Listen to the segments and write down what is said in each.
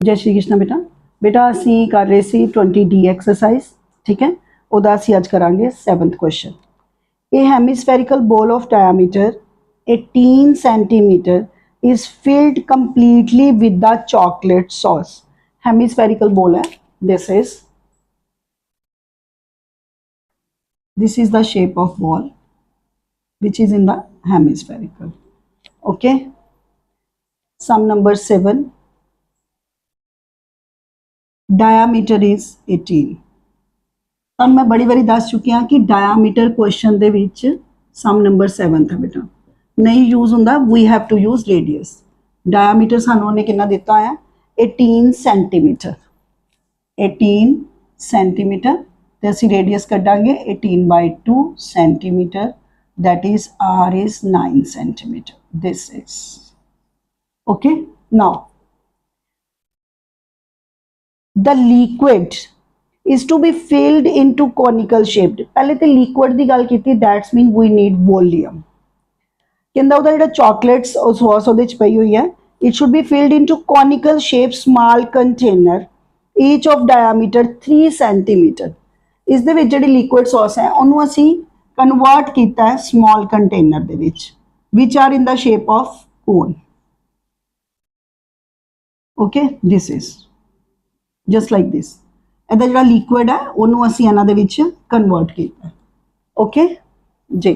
जय श्री कृष्ण बेटा। बेटा असी कर रहे सी 20D एक्सरसाइज, ठीक है। ਉਹਦਾ ਅਸੀਂ ਅੱਜ ਕਰਾਂਗੇ 7th question. A hemispherical ball of diameter 18 centimeter is filled completely with the chocolate sauce. Hemispherical ball है, this is the shape of ball which is in the hemispherical. Okay, sum number 7, diameter is 18. अब मैं बड़ी बारी दस चुकी हाँ कि diameter question दे विच सम नंबर 7 था बेटा नहीं यूज होंदा, we have to use radius. Diameter सानू उन्हें कितना दिता है 18 सेंटीमीटर। 18 सेंटीमीटर ते असी रेडियस कड्डांगे 18/2 centimetre, that is r is 9 centimetre. This is okay. Now the liquid is to be filled into conical shaped। पहले तो liquid की गल की, that's mean we need volume. कहंदा उहदा जिहड़ा चॉकलेट्स सॉस उहदे च पई हुई है, it should be filled into conical shape small container each of diameter 3 centimetre. इस दे विच जिहड़ी लिक्विड सॉस है उहनूं असीं कन्वर्ट कीता है स्मॉल कंटेनर दे विच, which are in the shape of cone. Okay, this is just like this. ਇਹਦਾ ਜਿਹੜਾ ਲਿਕੁਇਡ ਹੈ ਉਹਨੂੰ ਅਸੀਂ ਇਹਨਾਂ ਦੇ ਵਿੱਚ ਕਨਵਰਟ ਕੀਤਾ। ਓਕੇ ਜੀ,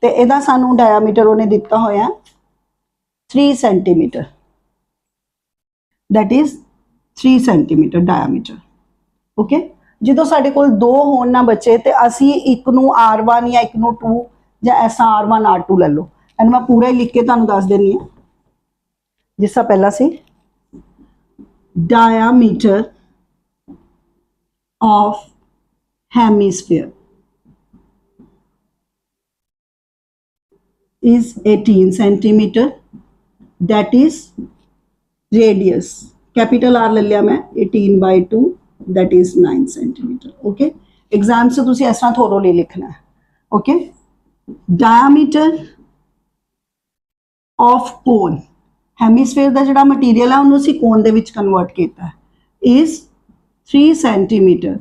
ਤੇ ਇਹਦਾ ਸਾਨੂੰ ਡਾਇਆਮੀਟਰ ਉਹਨੇ ਦਿੱਤਾ ਹੋਇਆ 3 centimetre, that is 3 centimetre diameter. Okay, ਜਦੋਂ ਸਾਡੇ ਕੋਲ ਦੋ ਹੋਣ ਨਾ ਬੱਚੇ ਤੇ ਅਸੀਂ ਇੱਕ ਨੂੰ R1 ਜਾਂ ਇੱਕ ਨੂੰ 2 ਜਾਂ ਐਸਾ R1 R2 ਲੈ ਲਓ। ਇਹਨੂੰ ਮੈਂ ਪੂਰਾ ਹੀ ਲਿਖ ਕੇ ਤੁਹਾਨੂੰ ਦੱਸ ਦਿੰਨੀ ਹਾਂ। ਜਿਸ ਤਰ੍ਹਾਂ ਪਹਿਲਾਂ ਸੀ diameter of hemisphere is 18 centimeter, that is radius capital R ले लिया मैं 18/2, that is 9 centimeter। okay, exam से तुसी ऐसा थोरोली लिखना है। okay, diameter of cone, hemisphere ਦਾ ਜਿਹੜਾ ਮਟੀਰੀਅਲ ਹੈ ਉਹਨੂੰ ਅਸੀਂ ਕੋਨ ਦੇ ਵਿੱਚ ਕਨਵਰਟ ਕੀਤਾ is 3 centimetre,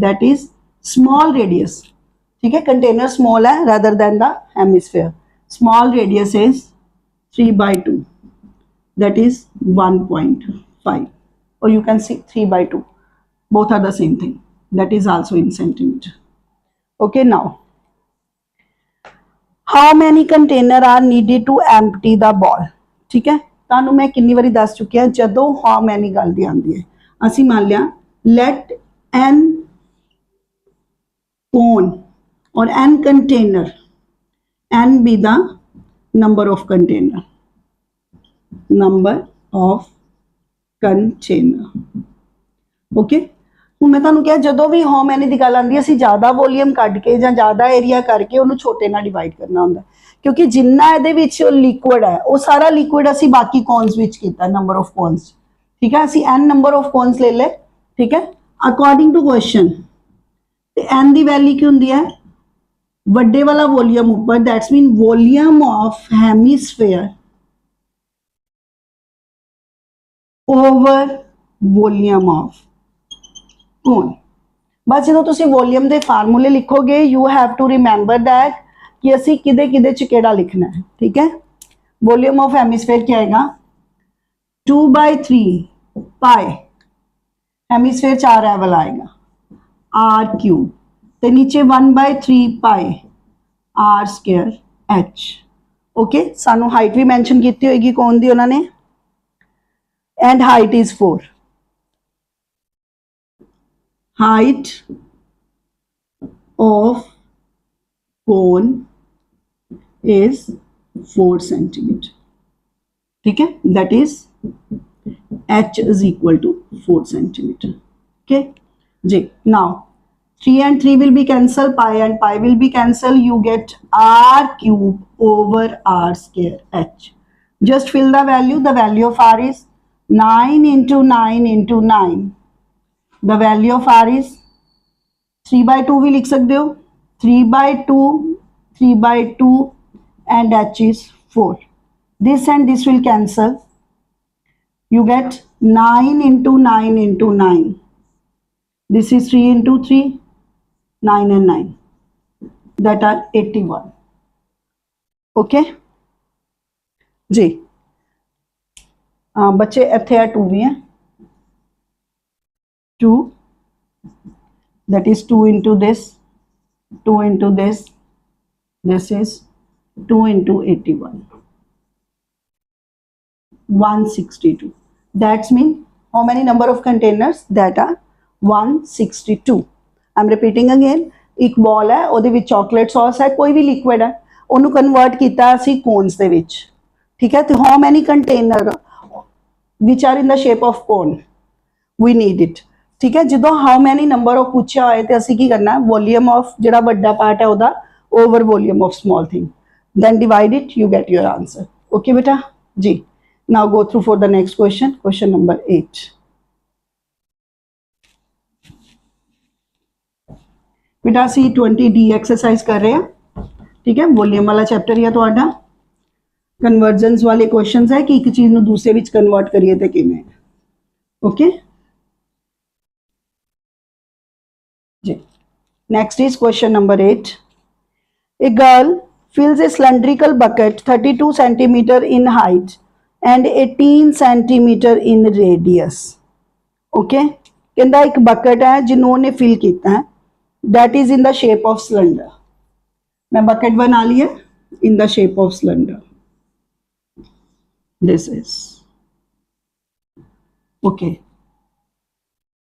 that is small radius। ठीक है, कंटेनर स्मॉल है rather than the hemisphere। small radius is 3/2, that is 1.5, or you can see 3/2, both are the same thing, that is also in centimeter। okay, now how many container are needed to empty the ball। ठीक है, ਤੁਹਾਨੂੰ ਮੈਂ ਕਿੰਨੀ ਵਾਰੀ ਦੱਸ ਚੁੱਕੀ ਹਾਂ ਜਦੋਂ how many ਗੱਲ ਦੀ ਆਉਂਦੀ ਹੈ। ਅਸੀਂ ਮੰਨ ਲਿਆ let n cone or n container, n be the number of container, number of container। okay, ਹੁਣ ਮੈਂ ਤੁਹਾਨੂੰ ਕਿਹਾ ਜਦੋਂ ਵੀ how many ਦੀ ਗੱਲ ਆਉਂਦੀ ਹੈ ਅਸੀਂ ਜ਼ਿਆਦਾ ਵੋਲੀਅਮ ਕੱਢ ਕੇ ਜਾਂ ਜ਼ਿਆਦਾ ਏਰੀਆ ਕਰਕੇ ਉਹਨੂੰ ਛੋਟੇ ਨਾਲ ਡਿਵਾਈਡ ਕਰਨਾ ਹੁੰਦਾ, ਕਿਉਂਕਿ ਜਿੰਨਾ ਇਹਦੇ ਵਿੱਚ ਲਿਕੁਇਡ ਹੈ ਉਹ ਸਾਰਾ ਲਿਕੁਇਡ ਅਸੀਂ ਬਾਕੀ ਕੋਨਸ ਵਿੱਚ ਕੀਤਾ, ਨੰਬਰ ਆਫ ਕੋਨਸ। ਠੀਕ ਹੈ, ਅਸੀਂ n ਨੰਬਰ ਆਫ ਕੋਨਸ ਲੈ ਲੈ। ठीक है, अकॉर्डिंग टू क्वेश्चन एन की वैल्यू की होंगी है वड्डे वाला वॉल्यूम ऊपर, that's mean volume of hemisphere over volume of cone. बस जो तुम वॉल्यूम के फार्मूले लिखोगे you have to remember that कि असी किदे किदे च केड़ा लिखना है। ठीक है, वॉल्यूम ऑफ हेमिस्फेयर क्या आएगा 2/3 पाई, हेमिस्फेयर 4 एवल आएगा r³ ते नीचे 1/3 पाई r² h। ओके, सानू हाइट भी मेंशन की होगी कौन दी उन्होंने, and height is 4। Height of cone is 4 centimetre. ठीक है, that is h is equal to 4 centimeter। okay जी, now 3 and 3 will be cancel, pi and pi will be cancel, you get r³ over r² h। just fill the value of r is 9 into 9 into 9, the value of r is 3/2 भी लिख सकते हो, 3/2 3/2 and h is 4। this and this will cancel, you get 9 into 9 into 9. This is 3 into 3, 9 and 9. That are 81. Okay जी बच्चे इत्थे है 2 भी है 2, that is 2 into this, 2 into this is 2 into 81, 162. That's mean how many number of containers? That are 162. I'm repeating again. एक ball है ਉਹਦੇ ਵਿੱਚ chocolate sauce ਹੈ ਕੋਈ ਵੀ ਲਿਕੁਇਡ ਹੈ ਉਹਨੂੰ ਕਨਵਰਟ ਕੀਤਾ ਅਸੀਂ ਕੋਨਸ ਦੇ ਵਿੱਚ ਠੀਕ ਹੈ ਤੇ how many container which are in the shape of cone we need it ठीक है ਜਦੋਂ how many number of ਪੁੱਛਿਆ ਹੋਏ ਤੇ ਅਸੀਂ ਕੀ ਕਰਨਾ ਵੋਲੀਅਮ ਆਫ ਜਿਹੜਾ ਵੱਡਾ ਪਾਰਟ ਹੈ ਉਹਦਾ over volume of small thing then divide it you get your answer okay beta ji now go through for the next question number 8 बेटा ਅਸੀਂ 20D एक्सरसाइज कर रहे हैं ठीक है वॉल्यूम वाला चैप्टर ही है ਤੁਹਾਡਾ कन्वर्जेंस वाले क्वेश्चंस है कि एक चीज ਨੂੰ दूसरे ਵਿੱਚ ਕਨਵਰਟ ਕਰੀਏ ਤੇ ਕਿਵੇਂ ओके जी next is question number 8 a girl fills a cylindrical bucket 32 centimeter in height and 18 centimeter in radius okay कहता एक बकेट है जिन्होंने फिल किया है that is in the shape of cylinder मैं बकेट बना लिया in the shape of cylinder this is okay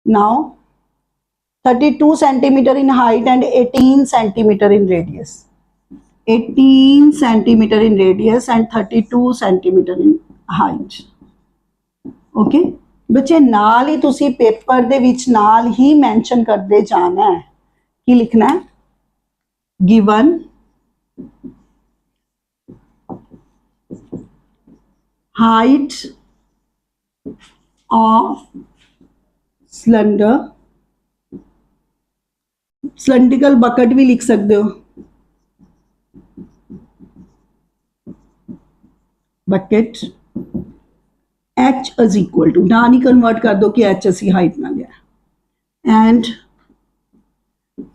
now 32 centimeter in height and 18 centimeter in radius 18 centimeter in radius and 32 centimeter in height okay बच्चे नाल ही तुसी paper दे विच नाल ही mention करते जाना है कि लिखना है given height of cylinder cylindrical bucket भी लिख सकते हो bucket H is equal to ना नहीं कन्वर्ट कर दो कि एच असी हाइट ना लिया and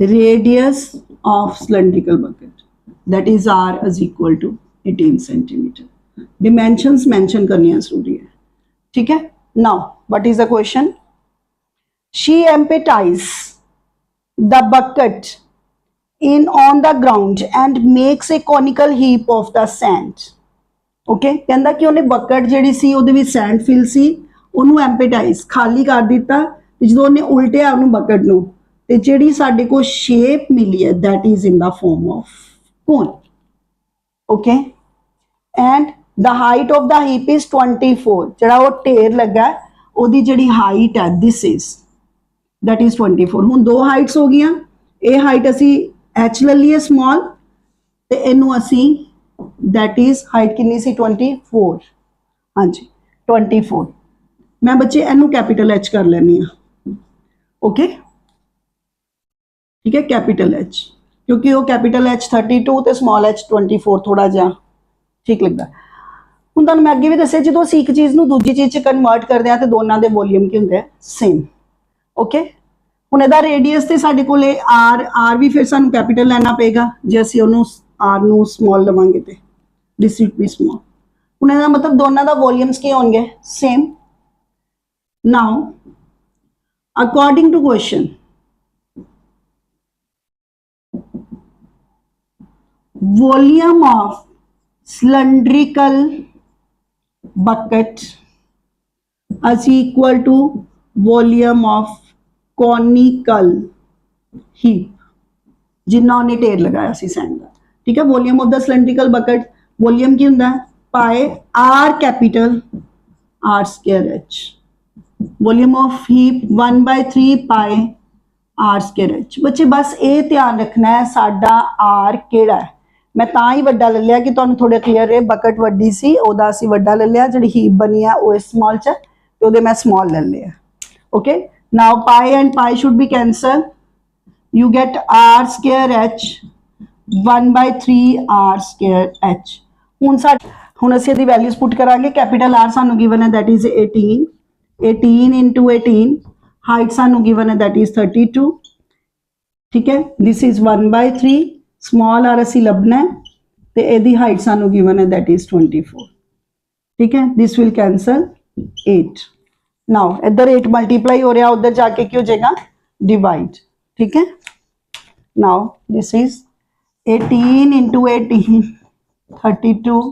radius of cylindrical bucket that is r is equal to 18 centimeter dimensions mention करनी जरूरी है ठीक है now what is the question she empties the bucket in on the ground and makes a conical heap of the sand okay कहता कि ਉਹਨੇ bucket ਜਿਹੜੀ ਸੀ ਉਹਦੇ ਵਿੱਚ sand fill ਸੀ ਉਹਨੂੰ empties ਖਾਲੀ ਕਰ ਦਿੱਤਾ ਜਦੋਂ ਉਹਨੇ ਉਲਟਿਆ ਉਹਨੂੰ bucket ਨੂੰ ਤੇ ਜਿਹੜੀ ਸਾਡੇ ਕੋਲ ਸ਼ੇਪ ਮਿਲੀ ਹੈ that is in the form of cone okay and the height of the heap is 24 ਜਿਹੜਾ ਉਹ ਢੇਰ ਲੱਗਾ ਉਹਦੀ ਜਿਹੜੀ ਹਾਈਟ ਹੈ this is that is 24 ਹੁਣ ਦੋ ਹਾਈਟਸ ਹੋ ਗਈਆਂ ਇਹ ਹਾਈਟ ਅਸੀਂ h ਲੈ ਲਈਏ ਸਮਾਲ ਤੇ ਇਹਨੂੰ ਅਸੀਂ that is ਹਾਈਟ ਕਿੰਨੀ ਸੀ 24 ਹਾਂਜੀ 24 ਮੈਂ ਬੱਚੇ ਇਹਨੂੰ ਕੈਪੀਟਲ h ਕਰ ਲੈਣੀ ਆ ਓਕੇ ठीक है कैपिटल एच क्योंकि वो कैपिटल एच 32 तो स्मॉल एच 24 थोड़ा जा ठीक लगता ਹੁਣ ਤੁਹਾਨੂੰ ਮੈਂ ਅੱਗੇ ਵੀ ਦੱਸਿਆ ਜਦੋਂ ਅਸੀਂ ਇੱਕ ਚੀਜ਼ ਨੂੰ ਦੂਜੀ ਚੀਜ਼ 'ਚ ਕਨਵਰਟ ਕਰਦੇ ਆ ਤੇ ਦੋਨਾਂ ਦੇ ਵੋਲੀਅਮ ਕੀ ਹੁੰਦੇ ਆ ਸੇਮ ਓਕੇ ਹੁਣ ਇਹਦਾ ਰੇਡੀਅਸ ਤੇ ਸਾਡੇ ਕੋਲੇ ਆਰ ਵੀ ਫਿਰ ਸਾਨੂੰ ਕੈਪੀਟਲ ਲੈਣਾ ਪਏਗਾ ਜੇ ਅਸੀਂ ਉਹਨੂੰ ਆਰ ਨੂੰ ਸਮਾਲ ਲਵਾਂਗੇ ਤੇ ਦਿਸ ਸ਼ੁਡ ਬੀ ਸਮਾਲ ਹੁਣ ਇਹਦਾ ਮਤਲਬ ਦੋਨਾਂ ਦਾ ਵੋਲੀਅਮਸ ਕੀ ਹੋਣਗੇ same now according to question volume of cylindrical bucket is equal to volume of conical heap जिन्ना उन्हें ढेर लगाया सी सैंड का ठीक है volume of the cylindrical bucket volume की होता है पाए are capital R square H volume of heap 1/3 पाए आर स्क्वायर एच बच्चे बस ये ध्यान रखना है साडा आर केड़ा है मैं ता ही वड्डा ले लिया कि तुहानू थोड़ा क्लीयर रहे बकेट वड्डी सी ओदा असी वड्डा ले लिया जिहड़ी हीप बनी है वो स्मॉल च ते ओदे मैं स्मॉल ले लिया okay now pi and pi should be cancel you get r square h 1/3 r square h ਹੁਣ ਅਸੀਂ ਇਹਦੀ ਵੈਲਿਊਜ਼ ਪੁੱਟ ਕਰਾਂਗੇ। कैपिटल R ਸਾਨੂੰ ਗਿਵਨ ਹੈ दैट इज 18, 18 into 18, हाइट ਸਾਨੂੰ ਗਿਵਨ ਹੈ दैट इज 32, ठीक है। दिस इज 1/3, स्मॉल r ਅਸੀਂ ਲੱਭਣਾ ਹੈ ਤੇ ਇਹਦੀ ਹਾਈਟ ਸਾਨੂੰ ਗਿਵਨ ਹੈ दैट इज 24, ठीक है। This will cancel 8। नाउ इधर 8 मल्टीप्लाई हो रहा, उधर जाके क्या हो जाएगा डिवाइड, ठीक है। नाउ दिस इज 18 into 18, 32,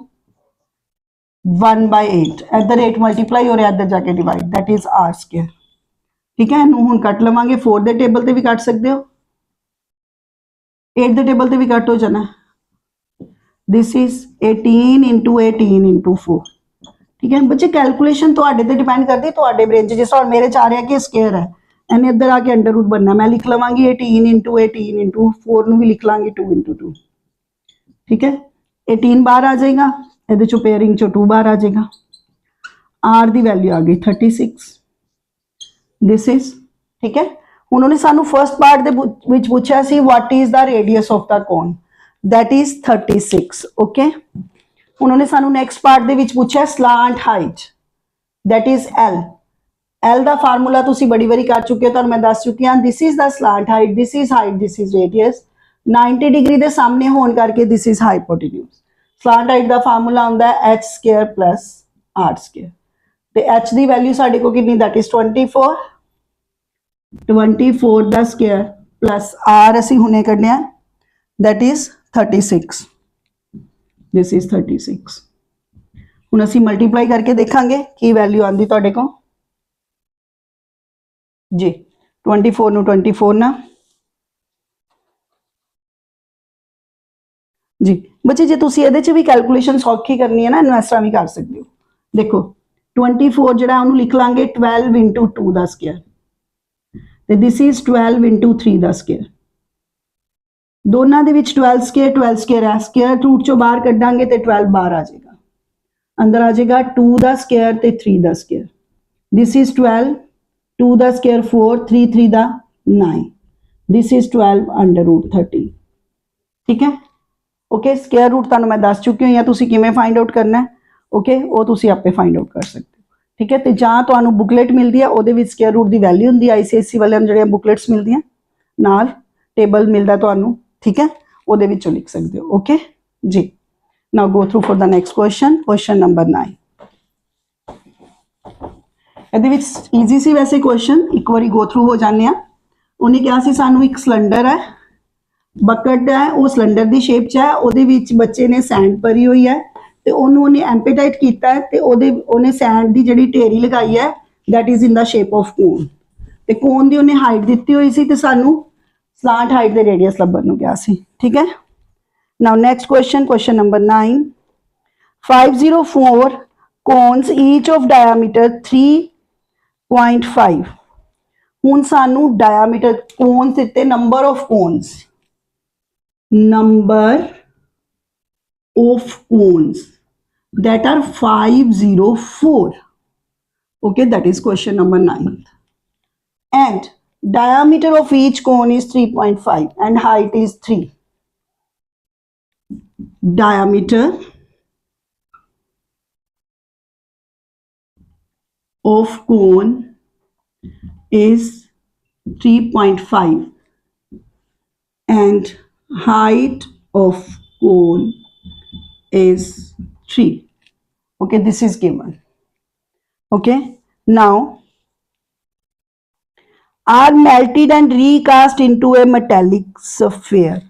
1/8, इधर 8 मल्टीप्लाई हो रहा, इधर जाके divide, that is r square, ठीक है। ਇਹਨੂੰ ਹੁਣ ਕੱਟ ਲਵਾਂਗੇ। 4 ਦੇ ਟੇਬਲ ਤੇ ਵੀ ਕੱਟ ਸਕਦੇ ਹੋ, 8 ਦੇ ਟੇਬਲ ਤੇ ਵੀ ਕੱਟ ਹੋ ਜਾਣਾ। दिस इज 18 into 18 into 4, ठीक है। बच्चे कैलकुलेशन ਤੁਹਾਡੇ ਤੇ डिपेंड करती, ਤੁਹਾਡੇ ब्रेन ਚ। जिस और मेरे च आ रहा कि स्क्वायर है, ਇਹਨੇ ਇੱਧਰ ਆ ਕੇ ਅੰਡਰ रूट बनना, मैं लिख लवांगी 18 into 18 into 4 ਨੂੰ ਵੀ ਲਿਖ ਲਾਂਗੀ 2 into 2, ठीक है। 18 ਬਾਹਰ ਆ ਜਾਏਗਾ, ਇਹਦੇ ਚੋਂ ਪੇਅਰਿੰਗ ਚੋਂ 2 ਬਾਹਰ ਆ ਜਾਏਗਾ। r ਦੀ ਵੈਲਿਊ ਆ ਗਈ 36, दिस इज, ठीक है। ਹੁਣ ਉਹਨੇ ਸਾਨੂੰ ਫਰਸਟ ਪਾਰਟ ਦੇ ਵਿੱਚ ਪੁੱਛਿਆ ਸੀ what is the radius of the cone, that is 36, okay. उन्होंने सानू नेक्स्ट पार्ट दे विच पूछा slant height, that is L। L दा फार्मूला तुसी बड़ी बारी कर चुके हो, तुहानू मैं दस चुकी हां। This is the slant height, this is height, this is radius. 90 degree दे सामने होने करके this is hypotenuse. Slant height दा फार्मूला हुंदा है h square plus r square, ते h दी वैल्यू साडे को कितनी, दैट इज 24, 24 दा स्क्वायर प्लस r असी हुणे कढनिया, दैट इज 36, दिस इज 36। ਹੁਣ ਅਸੀਂ ਮਲਟੀਪਲਾਈ ਕਰਕੇ ਦੇਖਾਂਗੇ ਕੀ ਵੈਲਿਊ ਆਂਦੀ ਤੁਹਾਡੇ ਕੋਲ ਜੀ। 24 ਨੂੰ 24 ਨਾ ਜੀ। ਬੱਚੇ ਜੇ ਤੁਸੀਂ ਇਹਦੇ ਚ ਵੀ ਕੈਲਕੂਲੇਸ਼ਨ ਸੌਖੀ ਕਰਨੀ ਹੈ ਨਾ, ਇਨਵੈਸਟਰਾਂ ਵੀ ਕਰ ਸਕਦੇ ਹੋ। ਦੇਖੋ 24 ਜਿਹੜਾ ਉਹਨੂੰ ਲਿਖ ਲਾਂਗੇ 12 into 2 ਦਾ ਸਕੁਅਰ, ਤੇ ਦਿਸ ਇਜ਼ 12 into 3 ਦਾ ਸਕੁਅਰ। ਦੋਨਾਂ ਦੇ ਵਿੱਚ 12 ਸਕੁਅਰ 12 ਸਕੁਅਰ ਹੈ, ਸਕੁਅਰ ਰੂਟ ਚੋਂ ਬਾਹਰ ਕੱਢਾਂਗੇ ਤੇ 12 ਬਾਹਰ ਆ ਜਾਏਗਾ, अंदर आ जाएगा 2 ਦਾ ਸਕੁਅਰ ਤੇ 3 ਦਾ ਸਕੁਅਰ। दिस इज 12, 2 ਦਾ ਸਕੁਅਰ 4, 3 3 ਦਾ 9, दिस इज 12 अंडर रूट 30, ठीक है। ओके, ਸਕੁਅਰ रूट ਤੁਹਾਨੂੰ ਮੈਂ ਦੱਸ ਚੁੱਕੀ ਹਾਂ, ਜਾਂ ਤੁਸੀਂ ਕਿਵੇਂ ਫਾਈਂਡ ਆਊਟ ਕਰਨਾ ਹੈ, ਓਕੇ, ਉਹ ਤੁਸੀਂ ਆਪੇ ਫਾਈਂਡ ਆਊਟ ਕਰ ਸਕਦੇ ਹੋ, ਠੀਕ ਹੈ। ਤੇ ਜਾਂ ਤੁਹਾਨੂੰ ਬੁਕਲੇਟ ਮਿਲਦੀ ਹੈ, ਉਹਦੇ ਵਿੱਚ ਸਕੁਅਰ रूट ਦੀ ਵੈਲਿਊ ਹੁੰਦੀ ਹੈ। ICSE ਵਾਲਿਆਂ ਨੂੰ ਜਿਹੜੀਆਂ ਬੁਕਲੇਟਸ ਮਿਲਦੀਆਂ ਨਾਲ ਟੇਬਲ ਮਿਲਦਾ ਤੁਹਾਨੂੰ, ਠੀਕ ਹੈ, ਉਹਦੇ ਵਿੱਚੋਂ ਲਿਖ ਸਕਦੇ ਹੋ, ਓਕੇ ਜੀ। Now go through for the next question, question number 9। ਇਹਦੇ ਵਿੱਚ ਈਜ਼ੀ ਸੀ ਵੈਸੇ ਕੁਐਸਚਨ, ਇੱਕ ਵਾਰੀ ਗੋ ਥਰੂ ਹੋ ਜਾਂਦੇ ਆ। ਉਹਨੇ ਕਿਹਾ ਸੀ ਸਾਨੂੰ ਇੱਕ ਸਿਲੰਡਰ ਹੈ, ਬਕਟ ਹੈ, ਉਹ ਸਿਲੰਡਰ ਦੀ ਸ਼ੇਪ 'ਚ ਹੈ, ਉਹਦੇ ਵਿੱਚ ਬੱਚੇ ਨੇ ਸੈਂਡ ਭਰੀ ਹੋਈ ਹੈ ਤੇ ਉਹਨੂੰ ਉਹਨੇ ਐਂਪੀਟਾਈਟ ਕੀਤਾ ਹੈ, ਤੇ ਉਹਨੇ ਸੈਂਡ ਦੀ ਜਿਹੜੀ ਢੇਰੀ ਲਗਾਈ ਹੈ that is in the shape of cone, ਤੇ ਕੋਨ ਦੀ ਉਹਨੇ ਹਾਈਟ ਦਿੱਤੀ ਹੋਈ ਸੀ ਤੇ ਸਾਨੂੰ ਸਲਾਂਟ ਹਾਈਟ ਦੇ ਰੇਡੀਅਸ ਲੱਭਣ ਨੂੰ ਕਿਹਾ ਸੀ, ਠੀਕ ਹੈ। Now next question, question number 9। 504 cones each of diameter 3.5। ਹੁਣ ਸਾਨੂੰ diameter cones ਦਿੱਤੇ, number of cones that are 504, okay, that is question number 9, and diameter of each cone is 3.5 and height is 3। diameter of cone is 3.5 and height of cone is 3, okay, this is given, okay। now are melted and recast into a metallic sphere।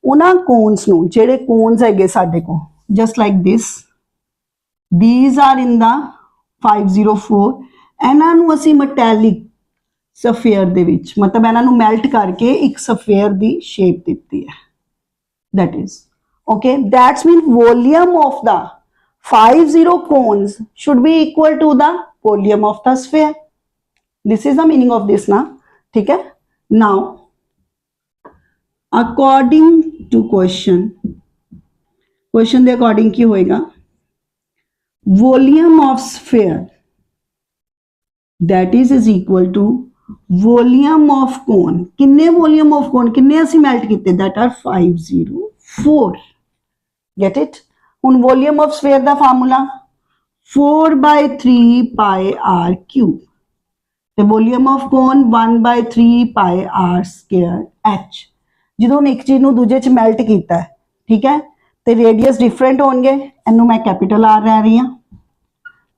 ਉਹਨਾਂ cones ਨੂੰ, ਜਿਹੜੇ cones ਹੈਗੇ ਸਾਡੇ ਕੋਲ just like this, these are in the 504, ਇਹਨਾਂ ਨੂੰ ਅਸੀਂ metallic sphere ਦੇ ਵਿੱਚ, ਮਤਲਬ ਇਹਨਾਂ ਨੂੰ ਮੈਲਟ ਕਰਕੇ ਇੱਕ ਸਫੇਅਰ ਦੀ ਸ਼ੇਪ ਦਿੱਤੀ ਹੈ, that is, okay, that's mean volume of the 50 cones should be equal to the volume of the sphere। this is the meaning of this ना, ठीक है। now according to question the according की होएगा volume of sphere that is equal to volume of cone। किन्ने volume of cone किन्ने असी melt किते, that are 504, get it। ਹੁਣ ਵੋਲੀਅਮ ਆਫ ਸਫੇਅਰ ਦਾ ਫਾਰਮੂਲਾ 4/3 ਪਾਈ ਆਰ ਕਿਊਬ ਤੇ volume of cone 1/3 pi r square h. ਜਦੋਂ ਇੱਕ ਚੀਜ਼ ਨੂੰ ਦੂਜੇ ਚ ਮੈਲਟ ਕੀਤਾ, ਠੀਕ ਹੈ, ਤੇ ਰੇਡੀਅਸ ਡਿਫਰੈਂਟ ਹੋਣਗੇ। ਇਹਨੂੰ ਮੈਂ ਕੈਪੀਟਲ ਆਰ ਲੈ ਰਹੀ ਹਾਂ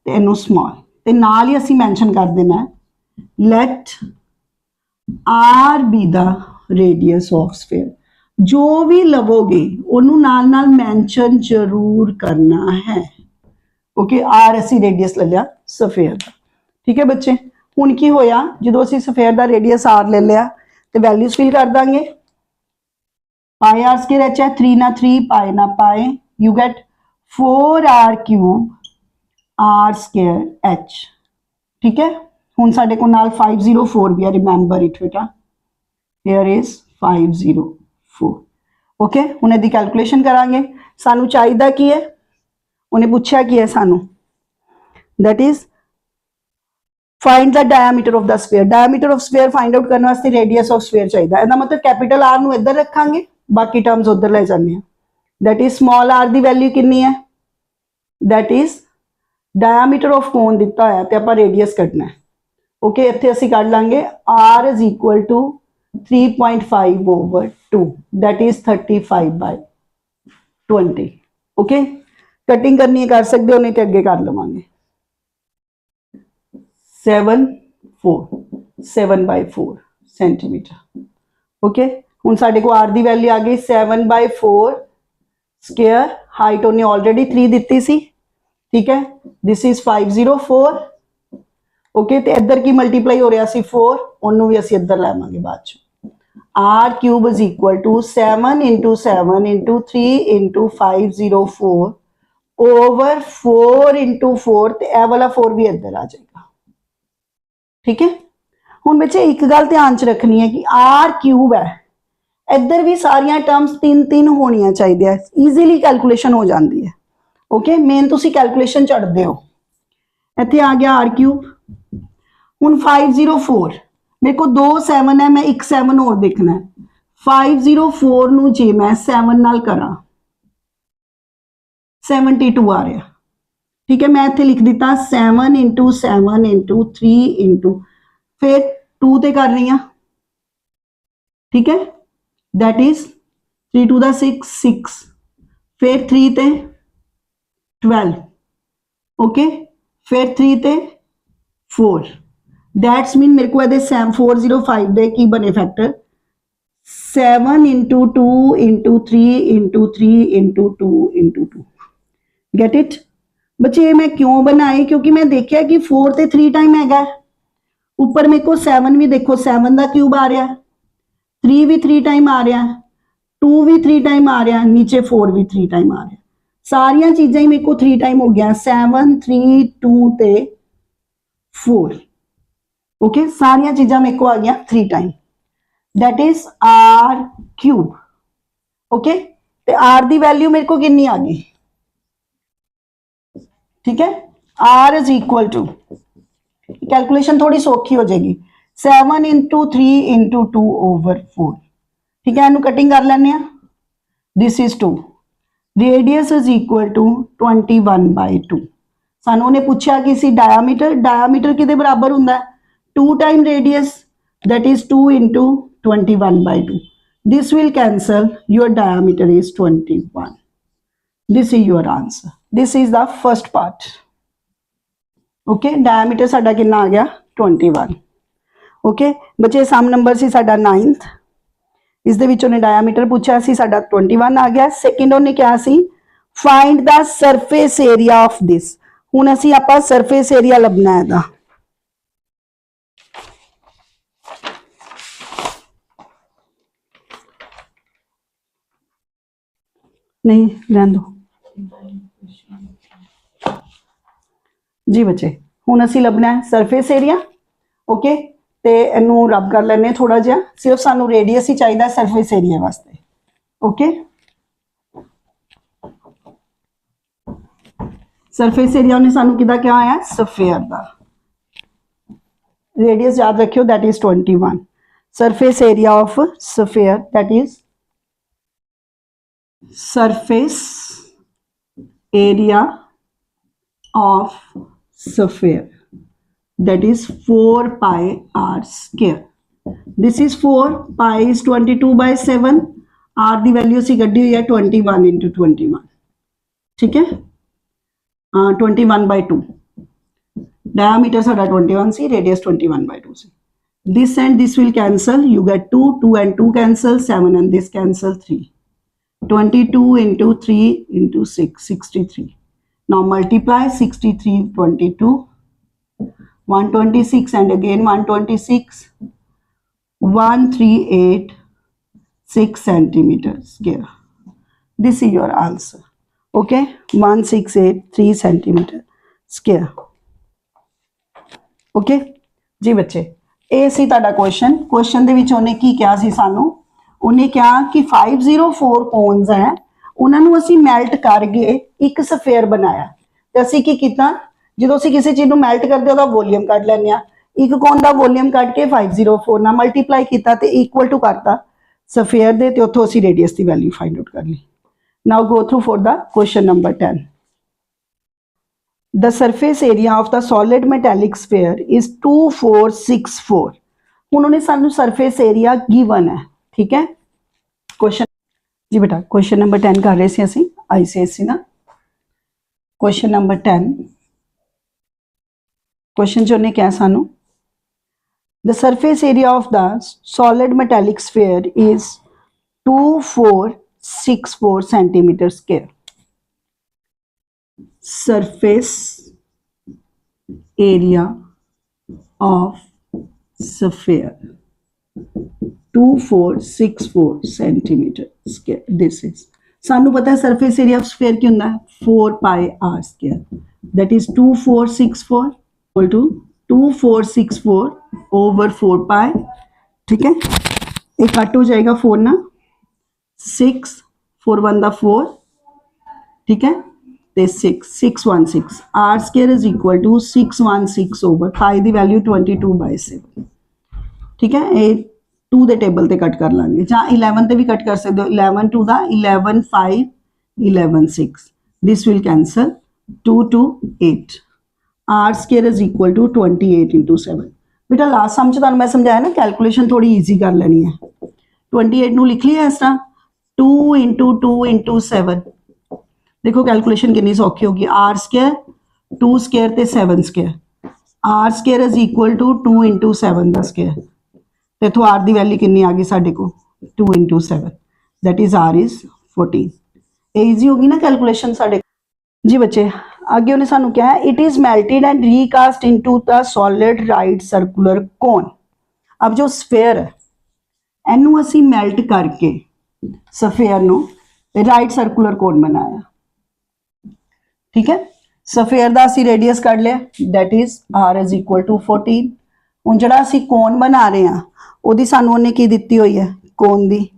ਤੇ ਇਹਨੂੰ ਸਮਾਲ, ਤੇ ਨਾਲ ਹੀ ਅਸੀਂ ਮੈਂਸ਼ਨ ਕਰ ਦੇਣਾ ਲੈਟ ਆਰ ਬੀ ਦਾ ਰੇਡੀਅਸ ਆਫ ਸਫੇਅਰ। ਜੋ ਵੀ ਲਵੋਗੇ ਉਹਨੂੰ ਨਾਲ ਨਾਲ ਮੈਂਸ਼ਨ ਜ਼ਰੂਰ ਕਰਨਾ ਹੈ। ਓਕੇ, ਆਰ ਅਸੀਂ ਰੇਡੀਅਸ ਲੈ ਲਿਆ ਸਫੇਅਰ ਦਾ। ਠੀਕ ਹੈ ਬੱਚੇ, ਹੁਣ ਕੀ ਹੋਇਆ, ਜਦੋਂ ਅਸੀਂ ਸਫੇਅਰ ਦਾ ਰੇਡੀਅਸ ਆਰ ਲੈ ਲਿਆ ਤੇ ਵੈਲਿਊਜ਼ ਫਿਲ ਕਰ ਦਾਂਗੇ। ਪਾਈ ਆਰ ਸਕੁਅਰ ਐਚ ਹੈ, 3 ਨਾ 3 ਪਾਈ ਨਾ pi, you get 4r cube r square h. ਠੀਕ ਹੈ, ਹੁਣ ਸਾਡੇ ਕੋਲ ਨਾਲ 504 ਵੀ ਹੈ, ਰਿਮੈਂਬਰ ਇਟ ਬੇਟਾ, ਹੇਅਰ ਇਜ਼ 504। ਓਕੇ, ਹੁਣ ਇਹਦੀ ਕੈਲਕੂਲੇਸ਼ਨ ਕਰਾਂਗੇ। ਸਾਨੂੰ ਚਾਹੀਦਾ ਕੀ ਹੈ, ਉਹਨੇ ਪੁੱਛਿਆ ਕੀ ਹੈ ਸਾਨੂੰ, that is find the diameter of the sphere। diameter of sphere find out ਕਰਨ ਵਾਸਤੇ radius of sphere ਚਾਹੀਦਾ। ਇਹਦਾ ਮਤਲਬ ਕੈਪੀਟਲ R ਨੂੰ ਇੱਧਰ ਰੱਖਾਂਗੇ, ਬਾਕੀ ਟਰਮਸ ਉੱਧਰ ਲੈ ਜਾਂਦੇ ਆ। that is small r the value ਕਿੰਨੀ ਹੈ, that is diameter of cone ਦਿੱਤਾ ਹੋਇਆ ਤੇ ਆਪਾਂ radius ਕੱਢਣਾ ਹੈ। ਓਕੇ, ਇੱਥੇ ਅਸੀਂ ਕੱਢ ਲਾਂਗੇ r is equal to 3.5/2, that is 35/20। Okay, cutting ਕਰਨੀ ਹੈ ਕਰ ਸਕਦੇ ਹੋ, ਨਹੀਂ ਤੇ ਅੱਗੇ ਕਰ ਲਵਾਂਗੇ। 7/4 ਸੈਂਟੀਮੀਟਰ। ਓਕੇ, ਹੁਣ ਸਾਡੇ ਕੋਲ ਆਰ ਦੀ ਵੈਲਿਊ ਆ ਗਈ 7/4 ਸਕੁਅਰ। ਹਾਈਟ ਉਹਨੇ ਆਲਰੇਡੀ 3 ਦਿੱਤੀ ਸੀ, ਠੀਕ ਹੈ, ਦਿਸ ਇਜ਼ 504। ਓਕੇ, ਤੇ ਇੱਧਰ ਕੀ ਮਲਟੀਪਲਾਈ ਹੋ ਰਿਹਾ ਸੀ 4, ਉਹਨੂੰ ਵੀ ਅਸੀਂ ਇੱਧਰ ਲਾਵਾਂਗੇ ਬਾਅਦ ਚ। r cube is equal to 7 into 7 into 3 into 504 over 4 into 4, ਤੇ ਇਹ ਵਾਲਾ 4 ਵੀ ਇੱਧਰ ਆ ਜਾਏਗਾ। ਠੀਕ ਹੈ, ਹੁਣ ਬੱਚੇ ਇੱਕ ਗੱਲ ਧਿਆਨ ਚ ਰੱਖਣੀ ਹੈ ਕਿ r ਕਿਊਬ ਹੈ, ਇੱਧਰ ਵੀ ਸਾਰੀਆਂ ਟਰਮਸ 3 ਹੋਣੀਆਂ ਚਾਹੀਦੀਆਂ, ਈਜ਼ੀਲੀ ਕੈਲਕੂਲੇਸ਼ਨ ਹੋ ਜਾਂਦੀ ਹੈ। ਓਕੇ, ਮੇਨ ਤੁਸੀਂ ਕੈਲਕੂਲੇਸ਼ਨ ਚੜਦੇ ਹੋ। ਇੱਥੇ ਆ ਗਿਆ r ਕਿਊਬ। ਹੁਣ 504, ਮੇਰੇ ਕੋਲ 2 7 ਹੈ, ਮੈਂ ਇੱਕ 7 ਹੋਰ ਦੇਖਣਾ। 504 ਨੂੰ ਜੇ ਮੈਂ 7 ਨਾਲ ਕਰਾਂ 72 ਆ ਰਿਹਾ। ਠੀਕ ਹੈ, ਮੈਂ ਇੱਥੇ ਲਿਖ ਦਿੱਤਾ 7 into 7 into 3 into, ਫਿਰ 2 ਤੇ ਕਰ ਰਹੀ ਹਾਂ। ਠੀਕ ਹੈ, that is 3 2 ਦਾ 6, ਫਿਰ 3 ਤੇ 12। ਓਕੇ, ਫਿਰ 3 ਤੇ 4, that's mean ਮੇਰੇ ਕੋਲ ਇਹਦੇ 405 ਦੇ ਕੀ ਬਣੇ factor, 7 into 2 into 3 into 3 into 2 into 2। Get it बच्चे, मैं क्यों बनाए, क्योंकि मैं देखा कि 4 ਤੇ 3 टाइम हैगा, ऊपर मेरे को 7 भी देखो 7 ਦਾ क्यूब आ रहा, 3 भी 3 टाइम आ रहा, 2 भी 3 टाइम आ रहा, नीचे 4 भी 3 टाइम आ रहा। सारिया चीज़ें ही मेरे को 3 टाइम हो गया, 7 3 2 ते 4। ओके, सारिया चीज़ा मेरे को आ गया 3 time, that is r cube. Okay, ते r दी वैल्यू मेरे को कितनी आ गई, ठीक है, r is equal to, calculation थोड़ी सौखी हो जाएगी, 7 into 3 into 2 over 4। ठीक है, कटिंग कर लेने, this is 2, radius is equal to 21/2। सानू ने पूछा कि सी डायामीटर, डायामीटर किदे बराबर हुंदा है, 2 time radius, that is 2 into 21/2। This will cancel, your diameter is 21। This is your answer, this is the first part. Okay, diameter साडा कितना आ गया 21। ओके बच्चे, सम नंबर सी साडा 9th, इस दे विच उन्हें डायमीटर पूछा सी, साडा 21 आ गया। सेकंड उन्हें क्या see, find the surface area of this. हुण असी आपां सरफेस एरिया लभना है दा, नहीं रहन दो जी बच्चे। हुण असी लभना है सरफेस एरिया। ओके, ते इनू रब कर लेने थोड़ा जिहा, सिर्फ सानू रेडियस ही चाहिए सरफेस एरिया वास्ते। ओके, सरफेस एरिया ने सानू किदा क्या आया, सफेयर दा। रेडियस याद रखियो, that is 21। Surface area of sphere, that is surface area of sphere, that is 4 pi r square. This is 4, pi is 22 by 7, r the value ਅਸੀਂ ਕੱਢੀ ਹੋਈ ਹੈ 21 into 21, ठीक है, 21 by 2, diameter ਸਾਡਾ 21 ਸੀ, radius 21 by 2 C. This and this will cancel, you get 2, 2 and 2 cancel, 7 and this cancel 3. 22 into 3 into 6, 63. Now multiply 63, 22, 126 and again 126, 138.6 centimeters square. This is your answer. Okay, 1683 centimeter square. Okay जी बच्चे, ਇਹ ਸੀ ਤੁਹਾਡਾ question ਦੇ ਵਿੱਚ ਉਹਨੇ ਕੀ ਕਿਹਾ ਸੀ ਸਾਨੂੰ, ਉਹਨੇ ਕਿਹਾ ਕਿ 504 ਕੋਨਸ ਹੈ, ਉਹਨਾਂ ਨੂੰ ਅਸੀਂ ਮੈਲਟ ਕਰਕੇ ਇੱਕ ਸਫੇਅਰ ਬਣਾਇਆ ਤੇ ਅਸੀਂ ਕੀ ਕੀਤਾ, ਜਦੋਂ ਅਸੀਂ ਕਿਸੇ ਚੀਜ਼ ਨੂੰ ਮੈਲਟ ਕਰਦੇ ਉਹਦਾ ਵੋਲੀਅਮ ਕੱਢ ਲੈਂਦੇ ਆ, ਇੱਕ ਕੋਨ ਦਾ ਵੋਲੀਅਮ ਕੱਢ ਕੇ 504 ਨਾਲ ਮਲਟੀਪਲਾਈ ਕੀਤਾ ਤੇ ਇਕੁਅਲ ਟੂ ਕਰਤਾ ਸਫੇਅਰ ਦੇ, ਤੇ ਉੱਥੋਂ ਅਸੀਂ ਰੇਡੀਅਸ ਦੀ ਵੈਲਿਊ ਫਾਈਂਡ ਆਊਟ ਕਰ ਲਈ. Now go through for the question number 10. The surface area of the solid metallic sphere is 2464. उन्होंने सानू surface area given है, ठीक है. क्वेश्चन जी बेटा, क्वेश्चन नंबर 10 कर रहे थे असी ICSE ना. क्वेश्चन नंबर 10, क्वेश्चन जो ने क्या सानू, the surface area of the solid metallic sphere is 2464 centimeter square. Surface area of sphere 2464 centimeter square. This is, सानू पता है surface area of sphere क्या होता है, 4 pi r square, that is 2464 equal to 2464 over 4 pi, ठीक है. एक cut हो जाएगा 4 ना, 6 4 1 दा 4, ठीक है, ते 616 r square is equal to 616 over pi the value 22 by 7, ठीक है. ਇਹ 2 ਦੇ ਟੇਬਲ ਤੇ ਕੱਟ ਕਰ ਲਾਂਗੇ ਜਾਂ 11 ਤੇ ਵੀ ਕੱਟ ਕਰ ਸਕਦੇ ਹੋ, 11 2 ਦਾ 11 5 11 6, this will cancel, 2 2 8, r square is equal to 28 into 7. बेटा लास्ट सम च ਤੁਹਾਨੂੰ मैं समझाया ना, कैलकुलेशन थोड़ी ईजी कर लेनी है. 28 ਨੂੰ लिख लिया इस तरह, 2 into 2 into 7, देखो कैलकुलेशन कितनी सौखी होगी, r स्क्वायर 2 स्क्वायर ते 7 square, r square is equal to 2 into 7 ਦਾ स्क्वायर, ਤੇ ਇਥੋਂ r ਦੀ ਵੈਲਿਊ ਕਿੰਨੀ ਆ ਗਈ ਸਾਡੇ ਕੋਲ, 2 into 7, that is r is 14. Easy होगी ना कैलकुलेशन साढ़े जी बच्चे. आगे उन्हें सानू क्या है, it is melted and recast into the solid right circular कोन. अब जो स्फेयर है ਇਹਨੂੰ ਅਸੀਂ ਮੈਲਟ ਕਰਕੇ ਸਫੇਅਰ ਨੂੰ ਰਾਈਟ ਸਰਕੂਲਰ ਕੋਨ ਬਣਾਇਆ, ठीक है. ਸਫੇਅਰ ਦਾ ਅਸੀਂ ਰੇਡੀਅਸ ਕੱਢ ਲਿਆ, that is r is equal to 14. ਹੁਣ ਜਿਹੜਾ ਅਸੀਂ ਕੋਨ ਬਣਾ ਰਹੇ ਹਾਂ ਉਹਦੀ ਸਾਨੂੰ ਉਹਨੇ ਕੀ ਦਿੱਤੀ ਹੋਈ ਹੈ, ਕੋਨ ਦੀ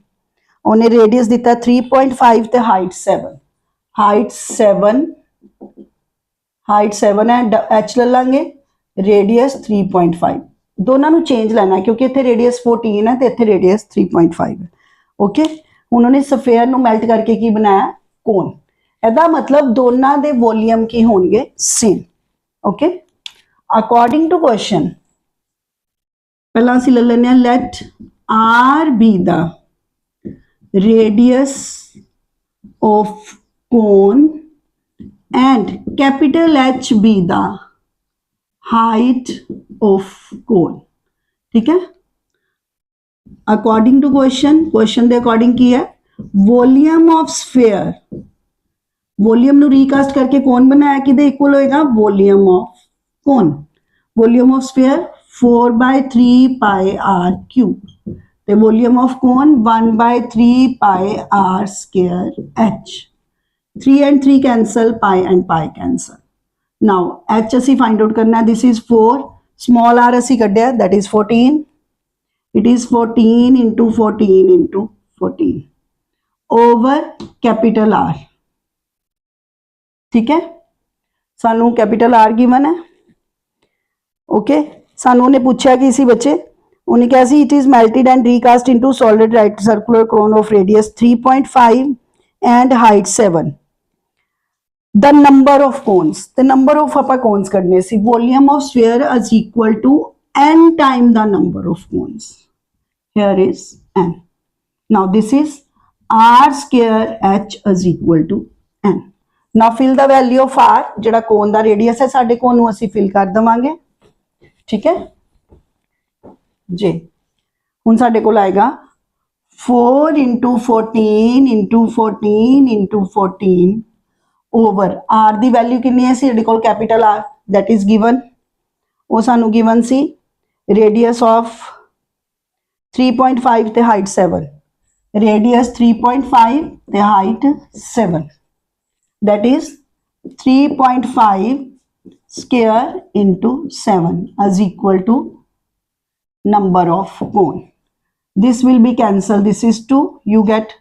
ਉਹਨੇ ਰੇਡੀਅਸ ਦਿੱਤਾ 3.5 ਤੇ ਹਾਈਟ 7, ਹਾਈਟ 7 ਹੈ, h ਲੈ ਲਾਂਗੇ, ਰੇਡੀਅਸ 3.5, ਦੋਨਾਂ ਨੂੰ ਚੇਂਜ ਲੈਣਾ ਕਿਉਂਕਿ ਇੱਥੇ ਰੇਡੀਅਸ 14 ਹੈ ਤੇ ਇੱਥੇ ਰੇਡੀਅਸ 3.5 ਹੈ. ਓਕੇ, ਹੁਣ ਉਹਨੇ ਸਫੇਅਰ ਨੂੰ ਮੈਲਟ ਕਰਕੇ ਕੀ ਬਣਾਇਆ, ਕੋਨ. ਇਹਦਾ ਮਤਲਬ ਦੋਨਾਂ ਦੇ ਵੋਲੀਅਮ ਕੀ ਹੋਣਗੇ, same. Okay, according to question ਪਹਿਲਾਂ ਅਸੀਂ ਲੈ ਲੈਂਦੇ ਹਾਂ, let r be the radius of cone and capital H be the height of cone, ठीक है. अकॉर्डिंग टू क्वेश्चन ਦੇ अकॉर्डिंग की है, वॉल्यूम ऑफ स्फेयर, वॉल्यूम ਨੂੰ रीकास्ट करके कौन बनाया किदे इक्वल होएगा, वॉल्यूम ऑफ कौन, volume of sphere 4/3 pi r cube ਤੇ वॉल्यूम ऑफ कौन 1/3 pi r square h. 3 and 3 cancel, pi and pi cancel. Now h ਅਸੀਂ find out करना है, this is 4, small r ਅਸੀਂ ਕੱਢਿਆ, that is 14. It is 14 into 14 into 14 over capital R, ठीक है. सानू कैपिटल R गिवन है. ओके, सानू उन्हें पूछा कि इसी बच्चे उन्हें क्या सी, it is melted and recast into solid right circular cone of radius 3.5 and height 7. The number of cones, the number of आप कोन्स कढ़ने सी, volume of sphere is equal to n time the number of cones, here is n. Now this is r square h is equal to n. Now fill the value of r, जिहड़ा कोन दा radius है साडे कोन नूं असीं fill कर देवांगे, ठीक है जी. हुण साडे कोल आएगा 4 into 14 into 14 into 14 over R दी वैल्यू कितनी है साडे कोल, capital R, that is given. वो सानू गिवन सी रेडियस ऑफ 3.5 ते हाइट 7, रेडियस 3.5 ते height 7, that is 3.5 square into 7 is equal to number of cone. This will be cancelled, this is 2, you get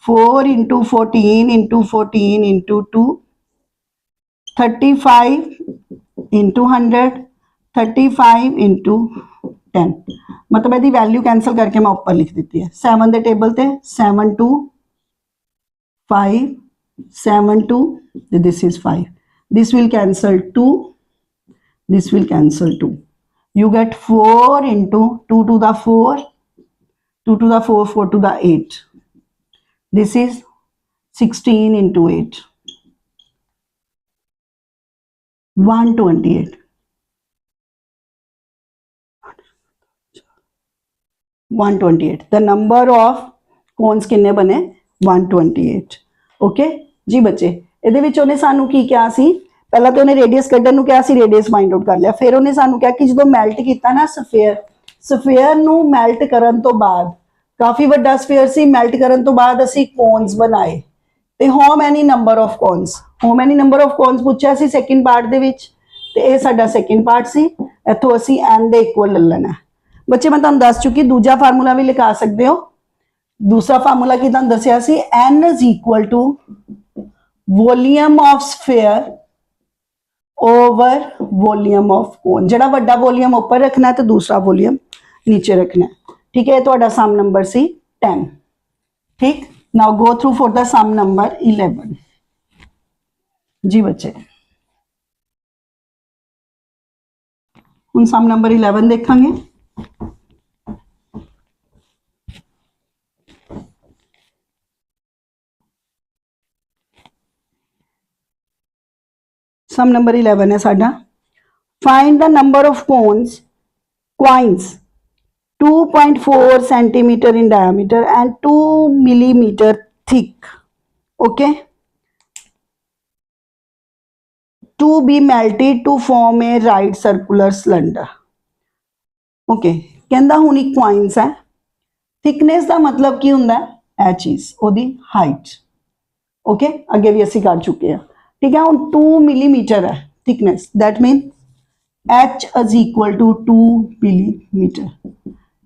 4 into 14 into 14 into 2, 35 into 100, 35 into 10. मतलब यदि value cancel करके मैं ऊपर लिख देती है 7 दे टेबल ते 7 2 5 7 2, this is 5, this will cancel 2, this will cancel 2. You get 4 into 2 to the 4, 2 to the 4, 4 to the 8. This is 16 into 8. 128. 128. The number of cones किन्ने बने 128. ओके जी बच्चे, ਇਹਦੇ ਵਿੱਚ ਉਹਨੇ ਸਾਨੂੰ ਕੀ ਕਿਹਾ ਸੀ, पहला तो उन्हें रेडियस कढ़न नूं क्या सी, रेडियस फाइंड आउट कर लिया, फिर उन्हें सानू क्या कि जो मैल्ट किया ना स्फेयर, स्फेयर नूं मैल्ट करन तो बाद काफ़ी वड्डा स्फेयर सी, मैल्ट करन तो बाद असी कोन्स बनाए ते how many number of cons, how many number of cons पूछा सी सैकेंड पार्ट दे विच, ते ये साडा सैकेंड पार्ट सी, इत्थों असी n दे इक्वल ले लेना. बच्चे मैं तुहानूं दस चुकी, दूजा फार्मूला भी लिखा सकते हो. दूसरा फार्मूला की तुहानूं दस्सिया सी, n is equal to volume of sphere over volume of cone. जड़ा वड्डा वॉल्यूम ऊपर रखना है तो दूसरा वॉल्यूम नीचे रखना है, ठीक है. तो सम नंबर सी 10, ठीक. Now go through for the sum number 11 जी बच्चे. हुण सम नंबर 11 देखांगे. सम नंबर 11 है साडा, find the number of cones coins 2.4 centimetre in diameter and 2 millimetre thick, okay, to be melted to form a right circular cylinder. Okay कहंदा हुण एक coins है, thickness का मतलब की हुंदा है, यह चीज ओदी हाइट, ओके अगे भी असी कर चुके हैं, ठीक है. हम 2 मिलीमीटर है thickness, that mean h is equal to 2 millimetre.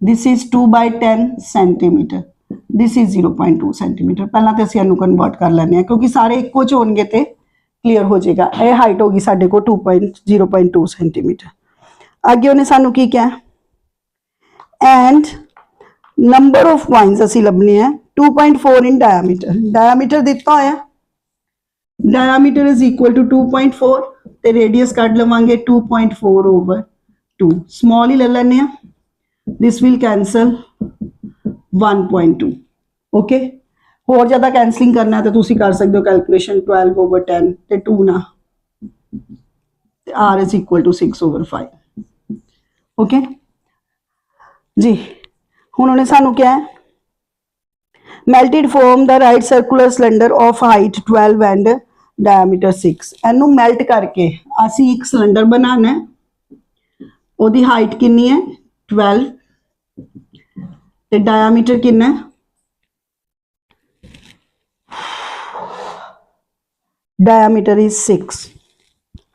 This is 2/10 centimetre, this is 0.2 centimetre. पहला तो असं इनू कन्वर्ट कर लें क्योंकि सारे इको च होणगे तो क्लीयर हो जाएगा. यह हाइट होगी साढ़े को 0.2 सेंटीमीटर. अगे उन्हें सानू की क्या, एंड नंबर ऑफ पॉइंट्स असी लभने हैं 2.4 इन डायमीटर, डायमीटर दिता होया, डायमीटर इज इक्वल टू 2.4 ते रेडियस कट लवांगे 2.4 ओवर 2, स्मॉल ही ले लेने. This will cancel 1.2, okay. होर ज़्यादा कैंसलिंग करना है तो तुसी कर सकते हो कैलकुलेशन 12 ओवर 10 ते 2 ना, r is equal to 6 over 5, okay जी. हुण उन्हें सानू क्या है, melted form the right circular cylinder of height 12 and diameter 6. इनू मेल्ट करके असी एक सिलेंडर बनाना है, ओदी हाइट कितनी है 12 ते डायमीटर कितना है, diameter is 6,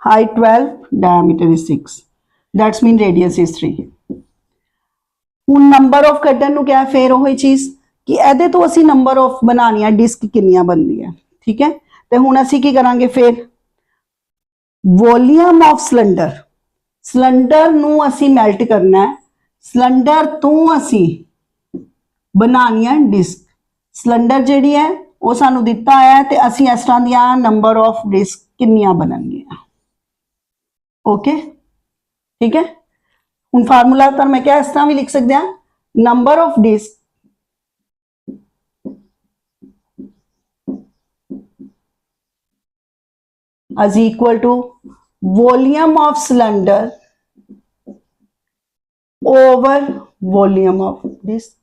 height 12 diameter is 6, that's mean radius is 3. हुण नंबर ऑफ कटन नू क्या फिर वही चीज़ कि ਇਹਦੇ तो असी नंबर ऑफ बनानी है डिस्क कितनियां बनती है, ठीक है. तो हुण असी की करांगे फिर वॉल्यूम ऑफ सिलेंडर, सिलेंडर नू असी मेल्ट करना है, सिलेंडर तो असी बनानी है डिस्क. सिलेंडर जिहड़ी है ਉਹ ਸਾਨੂੰ ਦਿੱਤਾ ਹੈ ਤੇ ਅਸੀਂ ਇਸ ਤਰ੍ਹਾਂ ਦੀਆਂ ਨੰਬਰ ਆਫ ਡਿਸਕ ਕਿੰਨੀਆਂ ਬਣਨਗੀਆਂ। ਓਕੇ ਠੀਕ ਹੈ। ਹੁਣ ਫਾਰਮੂਲਾ ਤਾਂ ਮੈਂ ਕਿਹਾ ਇਸ ਤਰ੍ਹਾਂ ਵੀ ਲਿਖ ਸਕਦੇ ਹਾਂ, number of disc is equal to volume of cylinder over volume of disc,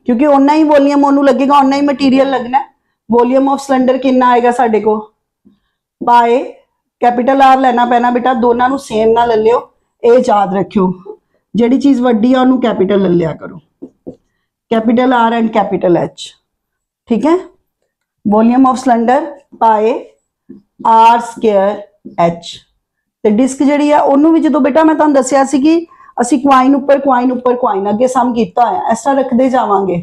क्योंकि उन्ना ही वॉल्यूम ओनू लगेगा, उन्ना ही मटीरियल लगना है। वॉल्यूम ऑफ सिलेंडर कितना आएगा साडे को, पाए कैपिटल आर लेना पैना बेटा, दोनों नू सेम ना ले लियो, ये याद रखियो, जिहड़ी चीज वड्डी है उन्नू कैपिटल ले लिया करो, capital R and capital H. ठीक है, वॉल्यूम ऑफ सिलेंडर पाए आर स्केयर एच। ते डिस्क जिहड़ी है उन्नू भी जो बेटा मैं तुहानू दस्सिया सी कि ਅਸੀਂ क्वाइन उपर क्वाइन उपर क्वाइन अगे सम किया है, इस तरह रखते जावांगे।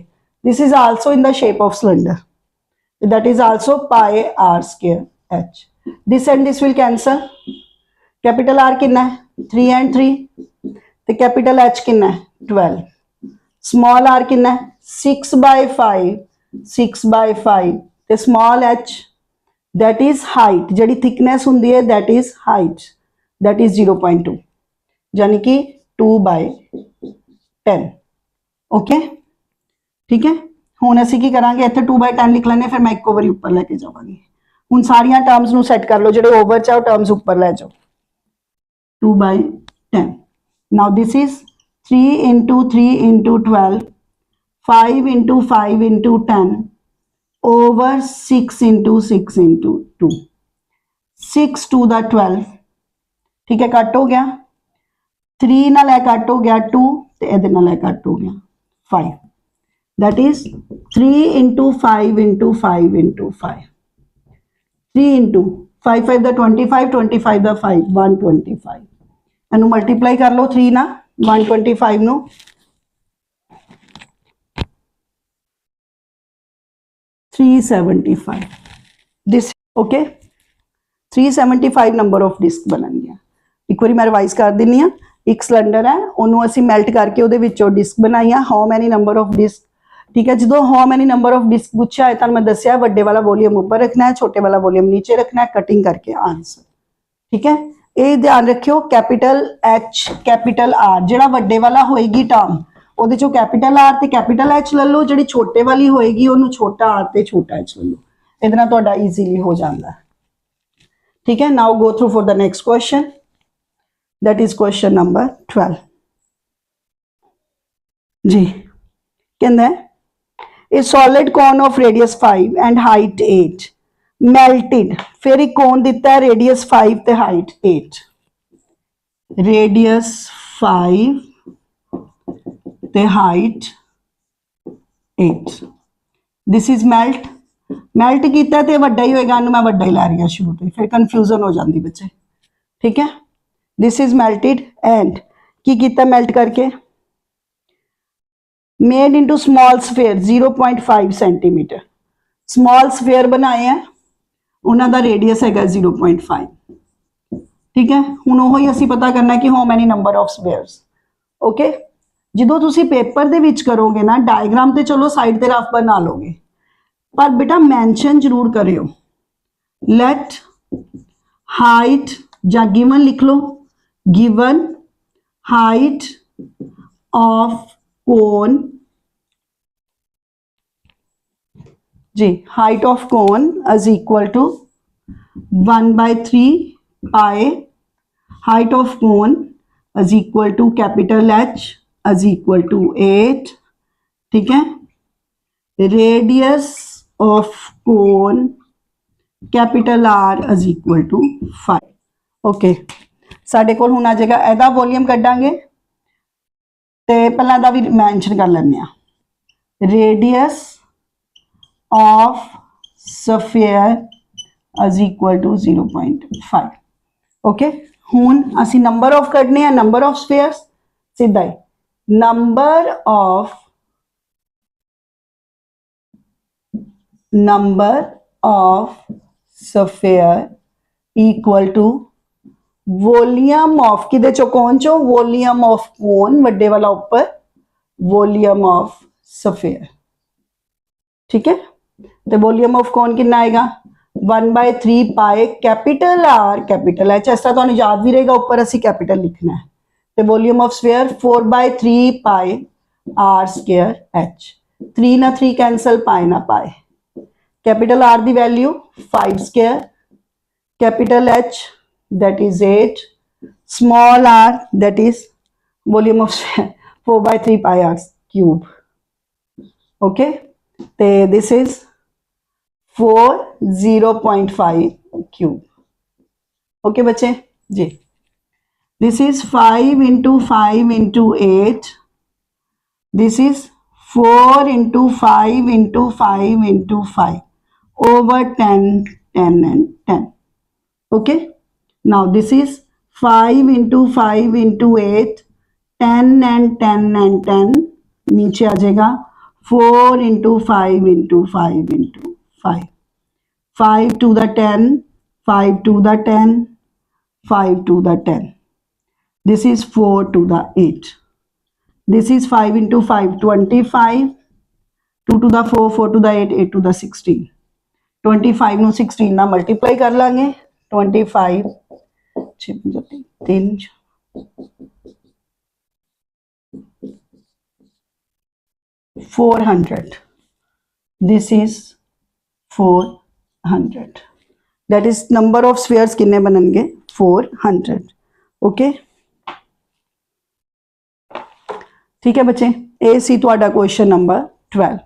This is also in the shape of cylinder, that is also pi R square H. This and this will cancel, capital R कितना है 3 एंड 3, तो कैपिटल एच कितना है 12, स्मॉल आर कितना है 6/5, 6/5, तो small H that is height, जी thickness होंगी है that is height, that is 0.2, यानी कि 2/10। ओके ठीक है, हुण असीं की करांगे, इत्थे 2/10 लिख लैने, फिर मैं एक वारी उपर लैके जावांगी। हुण सारियां टर्म्स नूं सैट कर लो, जिहड़े ओवर च टर्म्स उपर लै जाओ, 2/10। नाउ दिस इज 3 × 3 × 12, 5 × 5 × 10 ओवर 6 × 6 × 2, 6 2 दा 12। ठीक है, कट हो गया, 3 नाल कट हो गया 2, तो ये नाल कट हो गया 5, दैट इज 3 × 5 × 5 × 5, 3 × 5 5 दा 25, 25 दा 5 125, इनू मल्टीप्लाई कर लो 3 ना 125 नू, 375 this. Okay 375 number of disc बननगियां। एक बार मैं रिवाइज कर दिनी हाँ, एक सिलेंडर है उन्होंने असी मेल्ट करके उहदे विचों डिस्क बनाई, how many number of disc. ठीक है, जो how many number of disc पूछा है तो मैं दसिया वड्डे वाला वॉल्यूम ऊपर रखना है, छोटे वाला वॉल्यूम नीचे रखना है, कटिंग करके आंसर। ठीक है, ये ध्यान रखियो, कैपिटल एच कैपिटल आर, जिहड़ा वड्डे वाला होएगी टर्म ਉਹਦੇ ਚੋਂ कैपिटल आर ते कैपिटल एच ले लो, जिहड़ी छोटे वाली होएगी ਉਹਨੂੰ छोटा आर ते छोटा एच ले लो, ਇਹਦੇ ਨਾਲ ਤੁਹਾਡਾ ਈਜ਼ੀਲੀ ਹੋ ਜਾਂਦਾ ਹੈ। ठीक है, now go through for the next question, that is question number 12 जी। कहना है a solid cone of radius 5 and height 8 melted, फिर एक कॉन दिता है रेडियस 5 ते हाइट 8, रेडियस 5 ते height 8, this is melt, melt किया तो वड्डा ही होएगा, मैं वड्डा ही लै रही हूँ शुरू तो, फिर कन्फ्यूजन हो जाती बच्चे। ठीक है, दिस इज मेल्टेड एंड की किया मेल्ट करके made into small sphere 0.5 centimetre, small sphere बनाए हैं, उन्हों का रेडियस है 0.5। ठीक है, हुण ओही असीं पता करना है कि how many number of spheres. Okay, जो तुसीं पेपर दे विच करोगे ना, डायग्राम तो चलो साइड ते रफ बना लोगे, पर बेटा मैंशन जरूर करियो, लेट हाइट या गिवन लिख लो, गिवन हाइट ऑफ कोन जी, height of cone is equal to 1/3 pi height of cone is equal to capital H is equal to 8। ठीक है, radius of cone capital R is equal to 5। Okay, साडे कोल हुण आ जाएगा, एदा volume कड्डांगे ते पहला दा भी मैंशन कर लैंदे आ, radius of sphere is equal to 0.5। Okay, हुण असी नंबर ऑफ कड्डने आ, नंबर ऑफ स्फीयर्स सीधा ही, number of sphere equal to volume of किदे चो कौन चो, वॉल्यूम ऑफ कोन वड्डे वाला ऊपर, वॉल्यूम ऑफ स्फीयर। ठीक है, तो वॉल्यूम ऑफ कौन कितना आएगा 1/3 पाए कैपिटल आर कैपिटल एच। इस तरह तुहानू याद भी रहेगा ऊपर असी कैपिटल लिखना है। तो volume of sphere 4/3 pi are square H. 3 ना 3 कैंसल पाए ना पाए। कैपिटल आर दी value 5 square, capital H that is 8, small R that is volume of 4/3 pi R cube. Okay, तो दिस इज 0.5 क्यूब। ओके बच्चे जी, this is 5 × 5 × 8, this is 4 × 5 × 5 × 5 over 10 10 and 10. Okay, now this is 5 × 5 × 8, 10 and 10 and 10, नीचे आ जाएगा 4 × 5 × 5 × 5, 5 to the 10, 5 to the 10, 5 to the 10. This is 4 to the 8. This is 5 × 5, 25, 2 to the 4, 4 to the 8, 8 to the 16. 25 ਨੂੰ 16 ਨਾਲ multiply ਕਰ ਲਾਂਗੇ। 25 3 400. This is 400. That is number of spheres कितने बनेंगे 400. Okay ठीक है बच्चे, ए सी तुहाडा क्वेश्चन नंबर 12।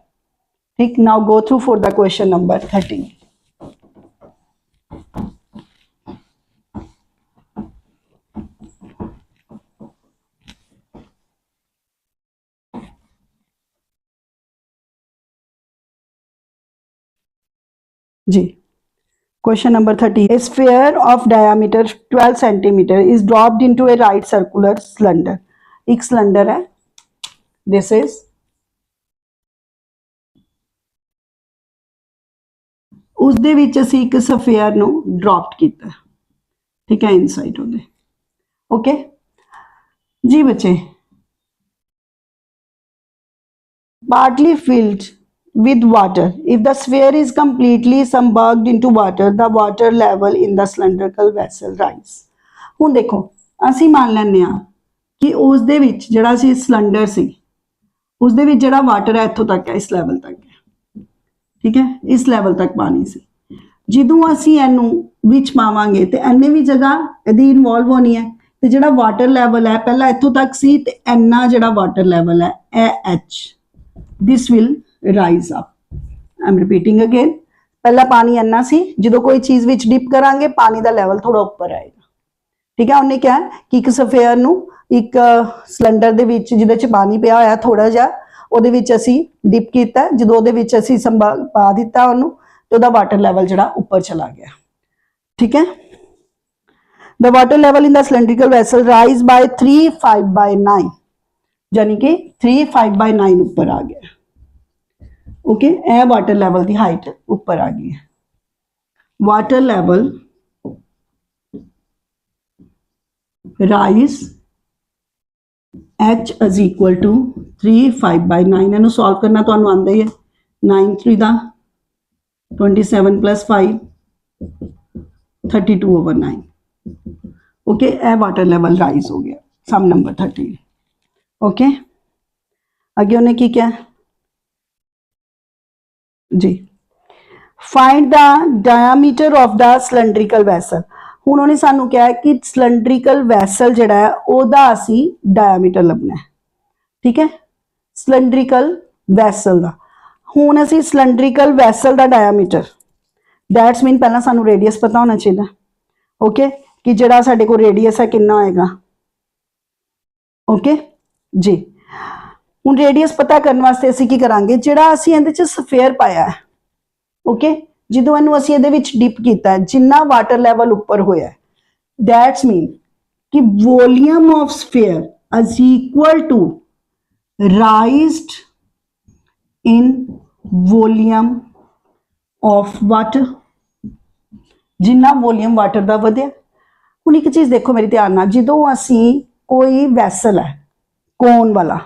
ठीक, now go through for the question number 13। जी, question number 13। A sphere of diameter 12 centimetre is dropped into a right circular cylinder. एक cylinder है, दिस इज उसदे विच असीं एक सफेयर नूं ड्रॉप कीता, ठीक है, इनसाइड ਉਹਦੇ। ओके जी बच्चे, partly filled with water. If the sphere is completely submerged into water, the water level in the cylindrical vessel rise. ਹੁਣ देखो ਅਸੀਂ ਮੰਨ ਲੈਂਦੇ ਆ ਕਿ ਉਸ ਦੇ ਵਿੱਚ ਜਿਹੜਾ ਸੀ ਸਿਲੰਡਰ ਸੀ, ਉਸ ਦੇ ਵਿੱਚ ਜਿਹੜਾ ਵਾਟਰ ਹੈ ਇੱਥੋਂ ਤੱਕ ਹੈ, ਇਸ ਲੈਵਲ ਤੱਕ ਹੈ, ਠੀਕ ਹੈ, ਇਸ ਲੈਵਲ ਤੱਕ ਪਾਣੀ ਸੀ। ਜਦੋਂ ਅਸੀਂ ਇਹਨੂੰ ਵਿੱਚ ਪਾਵਾਂਗੇ ਤੇ ਇੰਨੇ ਵੀ ਜਗ੍ਹਾ ਇਹਦੀ ਇਨਵੋਲਵ ਹੋਣੀ ਹੈ, ਤੇ ਜਿਹੜਾ ਵਾਟਰ ਲੈਵਲ ਹੈ ਪਹਿਲਾਂ ਇੱਥੋਂ ਤੱਕ ਸੀ ਤੇ ਇੰਨਾ ਜਿਹੜਾ ਵਾਟਰ ਲੈਵਲ ਹੈ ਇਹ H, this will rise up. I'm repeating again, पहला पानी अन्ना सी, जो कोई चीज विच डिप करांगे पानी दा लेवल थोड़ा ऊपर आएगा, ठीक है। उन्हें क्या है कि एक सफेयर नू एक सिलेंडर दे विच जिहदे च पानी पिया होया थोड़ा जिहा ਉਹਦੇ ਵਿੱਚ ਅਸੀਂ ਡਿਪ ਕੀਤਾ, ਜਦੋਂ ਉਹਦੇ ਵਿੱਚ ਅਸੀਂ ਪਾ ਦਿੱਤਾ ਉਹਨੂੰ ਤੇ ਉਹਦਾ ਵਾਟਰ ਲੈਵਲ ਜਿਹੜਾ ਉੱਪਰ ਚਲਾ ਗਿਆ, ਠੀਕ ਹੈ। the water level in the cylindrical vessel rise by 3/5/9, यानी कि 3/5/9 ऊपर आ गया। ओके, यह वाटर लेवल की हाइट ऊपर आ गई है। Water level rise H is equal to 3/5/9। इन्हू सॉल्व करना तो आंदा ही है। 9 3 दा 27 + 5 32/9। ओके, यह वाटर लेवल राइज हो गया, सम नंबर 13। ओके, आगे उन्हें की क्या जी, find the diameter of the cylindrical vessel. हुण उन्हें सानू क्या है कि सिलेंड्रिकल वैसल जिहड़ा है ओहदा असी डायमीटर लभना है, ठीक है, सिलेंड्रिकल वैसल दा। हुण असी सिलेंड्रिकल वैसल दा डायमीटर, दैट्स मीन पहला सानू रेडियस पता होना चाहिए। ओके, कि जिहड़ा साडे कोल रेडियस है कितना होएगा। ओके जी, हुण रेडियस पता करने वास्ते असी की करांगे, जिहड़ा असी इहदे च सफेयर पाया है, ओके, ਜਦੋਂ ਇਹਨੂੰ ਅਸੀਂ ਇਹਦੇ ਵਿੱਚ ਡਿਪ ਕੀਤਾ, ਜਿੰਨਾ ਵਾਟਰ ਲੈਵਲ ਉੱਪਰ ਹੋਇਆ, ਦੈਟਸ ਮੀਨ ਕਿ volume of sphere is equal to raised in volume of water. ਜਿੰਨਾ ਵੋਲੀਅਮ ਵਾਟਰ ਦਾ ਵਧਿਆ। ਹੁਣ ਇੱਕ ਚੀਜ਼ ਦੇਖੋ ਮੇਰੀ ਧਿਆਨ ਨਾਲ, ਜਦੋਂ ਅਸੀਂ ਕੋਈ ਵੈਸਲ ਹੈ ਕੋਨ ਵਾਲਾ,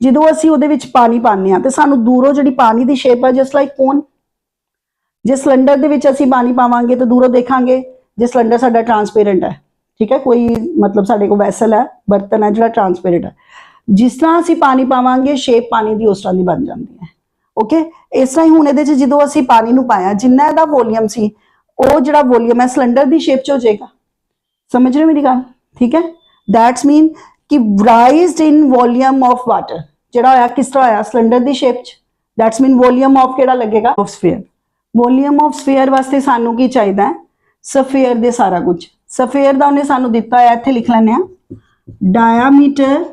ਜਦੋਂ ਅਸੀਂ ਉਹਦੇ ਵਿੱਚ ਪਾਣੀ ਪਾਉਂਦੇ ਆ ਤੇ ਸਾਨੂੰ ਦੂਰੋਂ ਜਿਹੜੀ ਪਾਣੀ ਦੀ ਸ਼ੇਪ ਹੈ ਜਸਟ ਲਾਈਕ ਕੋਨ। ਜੇ ਸਿਲੰਡਰ ਦੇ ਵਿੱਚ ਅਸੀਂ ਪਾਣੀ ਪਾਵਾਂਗੇ ਤਾਂ ਦੂਰੋਂ ਦੇਖਾਂਗੇ ਜੇ ਸਿਲੰਡਰ ਸਾਡਾ ਟਰਾਂਸਪੇਰੈਂਟ ਹੈ, ਠੀਕ ਹੈ, ਕੋਈ ਮਤਲਬ ਸਾਡੇ ਕੋਲ ਵੈਸਲ ਹੈ, ਬਰਤਨ ਹੈ ਜਿਹੜਾ ਟਰਾਂਸਪੇਰੈਂਟ ਹੈ, ਜਿਸ ਤਰ੍ਹਾਂ ਅਸੀਂ ਪਾਣੀ ਪਾਵਾਂਗੇ ਸ਼ੇਪ ਪਾਣੀ ਦੀ ਉਸ ਤਰ੍ਹਾਂ ਦੀ ਬਣ ਜਾਂਦੀ ਹੈ। ਓਕੇ, ਇਸ ਤਰ੍ਹਾਂ ਹੀ ਹੁਣ ਇਹਦੇ 'ਚ ਜਦੋਂ ਅਸੀਂ ਪਾਣੀ ਨੂੰ ਪਾਇਆ ਜਿੰਨਾ ਇਹਦਾ ਵੋਲੀਅਮ ਸੀ ਉਹ ਜਿਹੜਾ ਵੋਲੀਅਮ ਹੈ ਸਿਲੰਡਰ ਦੀ ਸ਼ੇਪ 'ਚ ਹੋ ਜਾਏਗਾ। ਸਮਝ ਰਹੇ ਹੋ ਮੇਰੀ ਗੱਲ? ਠੀਕ ਹੈ, ਦੈਟਸ ਮੀਨ ਕਿ ਰਾਈਜ਼ਡ ਇਨ ਵੋਲੀਅਮ ਆਫ ਵਾਟਰ ਜਿਹੜਾ ਹੋਇਆ ਕਿਸ ਤਰ੍ਹਾਂ ਹੋਇਆ ਸਿਲੰਡਰ ਦੀ ਸ਼ੇਪ 'ਚ। ਦੈਟਸ ਮੀਨ ਵੋਲੀਅਮ ਆਫ ਕਿਹੜਾ ਲੱਗੇਗਾ? Of sphere. Volume of sphere ਵਾਸਤੇ ਸਾਨੂੰ ਕੀ ਚਾਹੀਦਾ ਹੈ? ਸਫੀਅਰ ਦੇ ਸਾਰਾ ਕੁਝ। ਸਫੀਅਰ ਦਾ ਉਹਨੇ ਸਾਨੂੰ ਦਿੱਤਾ ਹੈ, ਇੱਥੇ ਲਿਖ ਲੈਂਦੇ ਆ, ਡਾਇਆਮੀਟਰ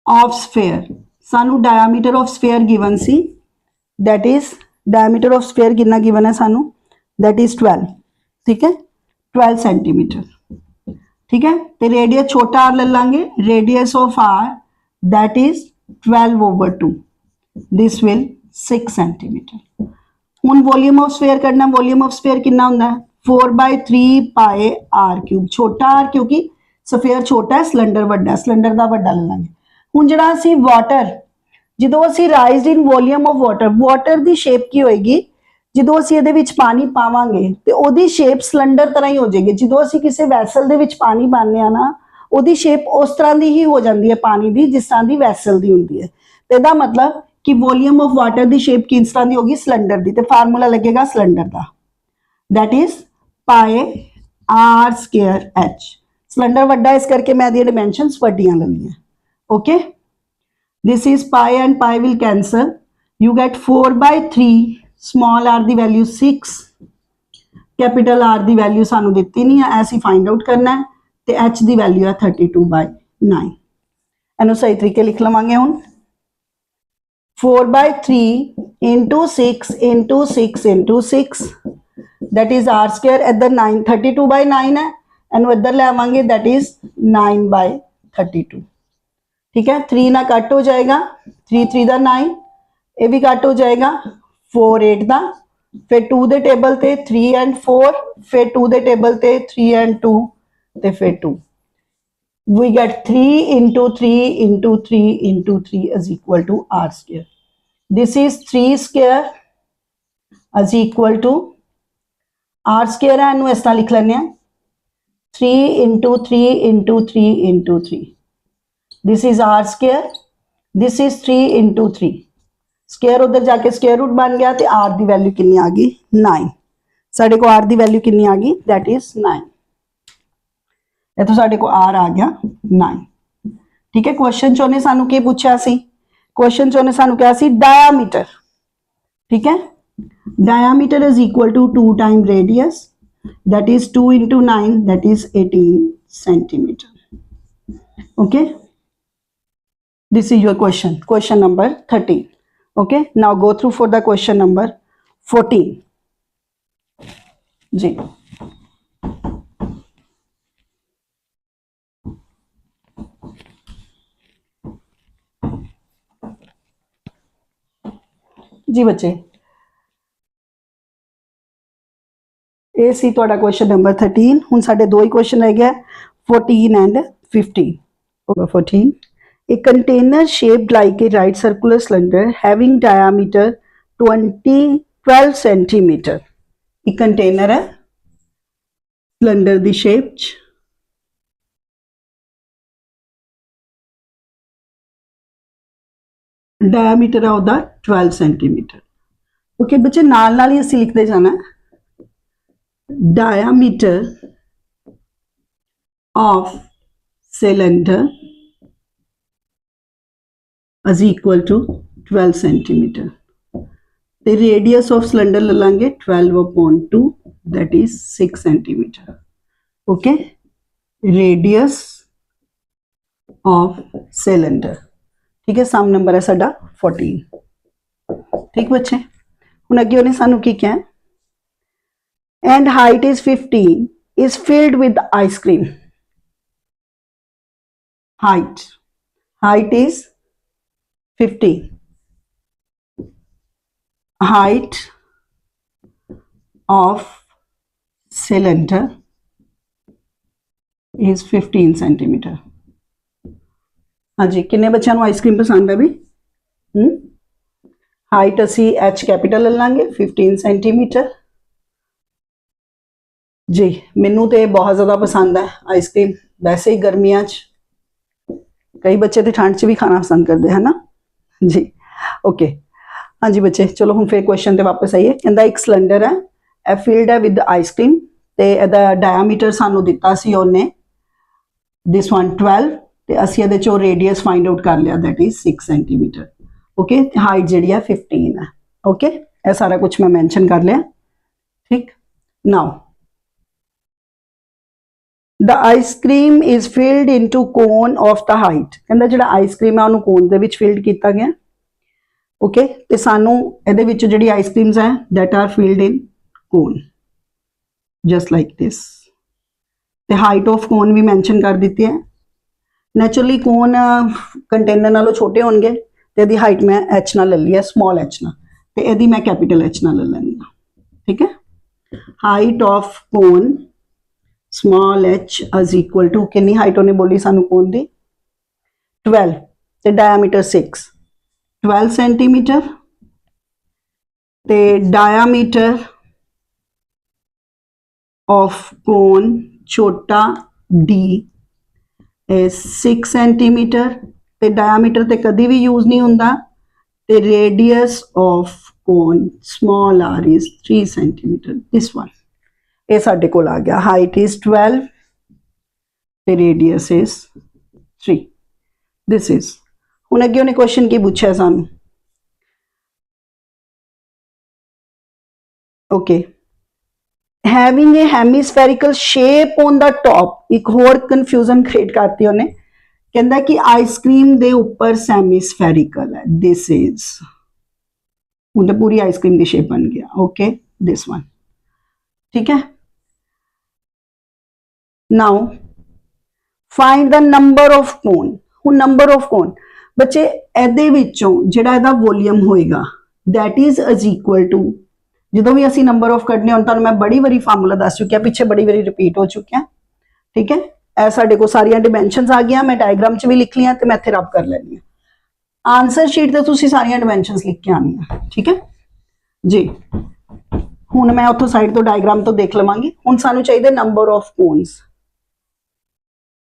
ਆਫ ਸਫੀਅਰ। ਸਾਨੂੰ diameter of sphere given C, that is diameter of sphere कितना given है सानू, that is 12, ठीक है, 12 सेंटीमीटर, ठीक है। तो रेडियस छोटा r ले लांगे, radius of r that is 12/2, this will 6 centimetre. हुन वॉल्यूम ऑफ स्फीयर करना, वॉल्यूम ऑफ स्फीयर कितना होंदा है? 4/3 पाए r क्यूब। छोटा r क्योंकि स्फीयर छोटा है, सिलेंडर वड्डा है, सिलेंडर दा वड्डा ले लांगे। हुन जेड़ा असी वाटर ਜਦੋਂ ਅਸੀਂ ਰਾਈਜ਼ਡ in volume of water, water the shape ਕੀ ਹੋਏਗੀ? ਜਦੋਂ ਅਸੀਂ ਇਹਦੇ ਵਿੱਚ ਪਾਣੀ ਪਾਵਾਂਗੇ ਤੇ ਉਹਦੀ ਸ਼ੇਪ ਸਿਲੰਡਰ ਤਰ੍ਹਾਂ ਹੀ ਹੋ ਜਾਏਗੀ। ਜਦੋਂ ਅਸੀਂ ਕਿਸੇ ਵੈਸਲ ਦੇ ਵਿੱਚ ਪਾਣੀ ਪਾਉਂਦੇ ਆ ਨਾ ਉਹਦੀ ਸ਼ੇਪ ਉਸ ਤਰ੍ਹਾਂ ਦੀ ਹੀ ਹੋ ਜਾਂਦੀ ਹੈ ਪਾਣੀ ਦੀ ਜਿਸ ਤਰ੍ਹਾਂ ਦੀ ਵੈਸਲ ਦੀ ਹੁੰਦੀ ਹੈ। ਤੇ ਇਹਦਾ ਮਤਲਬ ਕਿ volume of water the shape ਕਿਸ ਤਰ੍ਹਾਂ ਦੀ ਹੋਗੀ? ਸਿਲੰਡਰ ਦੀ। ਤੇ ਫਾਰਮੂਲਾ ਲੱਗੇਗਾ ਸਿਲੰਡਰ ਦਾ, that is ਪਾਏ r ਸਕੁਅਰ h। ਸਿਲੰਡਰ ਵੱਡਾ ਇਸ ਕਰਕੇ ਮੈਂ ਇਹਦੀਆਂ ਡਾਈਮੈਂਸ਼ਨਸ ਵੱਡੀਆਂ ਲੈ ਲਈਆਂ। Okay, this is pi and pi will cancel, you get 4/3, small r the value 6, capital R the value ਸਾਨੂੰ ਦਿੱਤੀ ਨਹੀਂ ਹੈ, ਐਸੀ find out ਕਰਨਾ ਹੈ, ਤੇ h ਦੀ value ਹੈ 32/9। ਇਹਨੂੰ ਸਹੀ ਤਰੀਕੇ ਲਿਖ ਲਵਾਂਗੇ ਹੁਣ, 4/3 into 6 into 6 into 6, that is r square। ਇੱਧਰ 9 32/9 ਹੈ, ਇਹਨੂੰ ਇੱਧਰ ਲੈ ਆਵਾਂਗੇ, that is 9/32, ठीक है। 3 ना कट हो जाएगा, 3 3 ਦਾ 9, ਇਹ ਵੀ कट हो जाएगा, 4 8 ਦਾ, फिर 2 ਦੇ ਟੇਬਲ ਤੇ 3 and 4, फिर 2 ਦੇ ਟੇਬਲ ਤੇ 3 and 2, ਤੇ फिर 2। we get 3 into 3 into 3 into 3 is equal to r square। this is 3 square is equal to r square है, ਇਹਨੂੰ ਇਸ ਤਰ੍ਹਾਂ ਲਿਖ ਲੈਂਦੇ ਆ, 3 into 3 into 3 into 3। this is r square, this is 3 into 3, square उधर जाके स्केयर रूट बन गया, तो r की वैल्यू कितनी आ गई? 9। साढ़े को r की वैल्यू कितनी आ गई? That is 9। ये तो साढ़े को r आ गया 9, ठीक है। क्वेश्चन चोने सानू के पूछा सी? क्वेश्चन चोने सानू क्या सी? डायामीटर, ठीक है। Diameter is equal to 2 time radius, that is 2 into 9, that is 18 centimetre. Okay, this is your question number 13। okay, now go through for the question number 14 जी। जी बच्चे, ये सी तुहाडा क्वेश्चन नंबर 13। हुण साडे दो ही क्वेश्चन रह गया, 14 and 15। 14, a container shaped like a right circular cylinder having diameter 12 centimeter। एक container है सिलेंडर दी शेप च, डायमीटर है ਉਹਦਾ 12 सेंटीमीटर। ओके बच्चे, नाल नाल ही ਅਸੀਂ लिखते जाना है, diameter of cylinder is equal to 12 centimeter। the radius of cylinder ले लांगे 12/2, that is 6 centimeter। okay, radius of cylinder, ठीक है। सम नंबर है साडा 14। ठीक बच्चे, हुण अगे उन्हें सानू की क्या है? and height is 15 is filled with ice cream। height is 15, height of cylinder is 15 centimeter। हाँ जी, किन्ने बच्चों आइसक्रीम पसंद है भी? हाइट असी एच कैपिटल ले लांगे 15 सेंटीमीटर जी। मैनू तो बहुत ज़्यादा पसंद है आइसक्रीम, वैसे ही गर्मियां कई बच्चे तो ठंड च भी खाना पसंद करते हैं ना जी। ओके हाँ जी बच्चे, चलो हम फिर क्वेश्चन ते वापस आइए। कहता एक सिलेंडर है, ए फील्ड है विद आइसक्रीम, ते एदा डायमीटर सानू दिता सी ओने दिस वन 12 ते असी एदे चो रेडियस फाइंड आउट कर लिया, that is 6 centimetre. Okay, height जी है 15 है। ओके, ये सारा कुछ मैं मैंशन कर लिया। ठीक, now the ice cream is filled into cone of the height. कहता जो आइसक्रीम है उन्होंने कोन दे फिल्ड किया गया। ओके, तो सानू ये जी आइसक्रीम्स है that are filled in cone just like this. ते हाइट ऑफ कोन भी मैंशन कर दी है। नैचुरली कोन कंटेनर नालों छोटे होंगे, तो यदि हाइट मैं एच ना ले ली है, स्मॉल एच ना, तो यदि मैं कैपिटल एच ना ले लैनी। ठीक है, height of cone small H is equal to कितनी हाइट उन्हें बोली सानू कोन दी 12 ते डायमीटर 6 12 सेंटीमीटर ते डायमीटर ऑफ कोन छोटा डी 6 सेंटीमीटर ते डायमीटर ते कभी भी यूज नहीं होंदा, ते radius of cone small R is 3 centimetre. This one ये साडे कोल आ गया, हाइट इज 12 ते रेडियस इज 3। दिस इज हुण अगे उन्हें क्वेश्चन की पूछा सानू। Okay, having a hemispherical shape on the top, एक होर कंफ्यूजन क्रिएट करती उन्हें। कहता कि आइसक्रीम दे ऊपर सेमिस्फेरिकल है, दिस इज उन्हें पूरी आइसक्रीम की शेप बन गया। Okay, this one. ठीक है, now find the number of cone. हुण नंबर ऑफ कोन बच्चे एदे विचों जिहड़ा एदा वॉल्यूम होएगा दैट इज इक्वल टू, जो भी असी नंबर ऑफ कढ़ने हो तुहानूं मैं बड़ी बारी फार्मूला दस चुकी, पिछे बड़ी बारी रिपीट हो चुकी। ठीक है, ए साडे को सारियां डिमेंशनस आ गई, मैं डायग्राम च भी लिख लिया तो मैं इत्थे रब कर लैनी। आंसर शीट ते तुसीं सारियां डिमेंशनस लिख के आनी है। ठीक है जी, हुण मैं उत्थों साइड तो डायग्राम तो देख लवांगी। हुण सानूं चाहिए number of cones,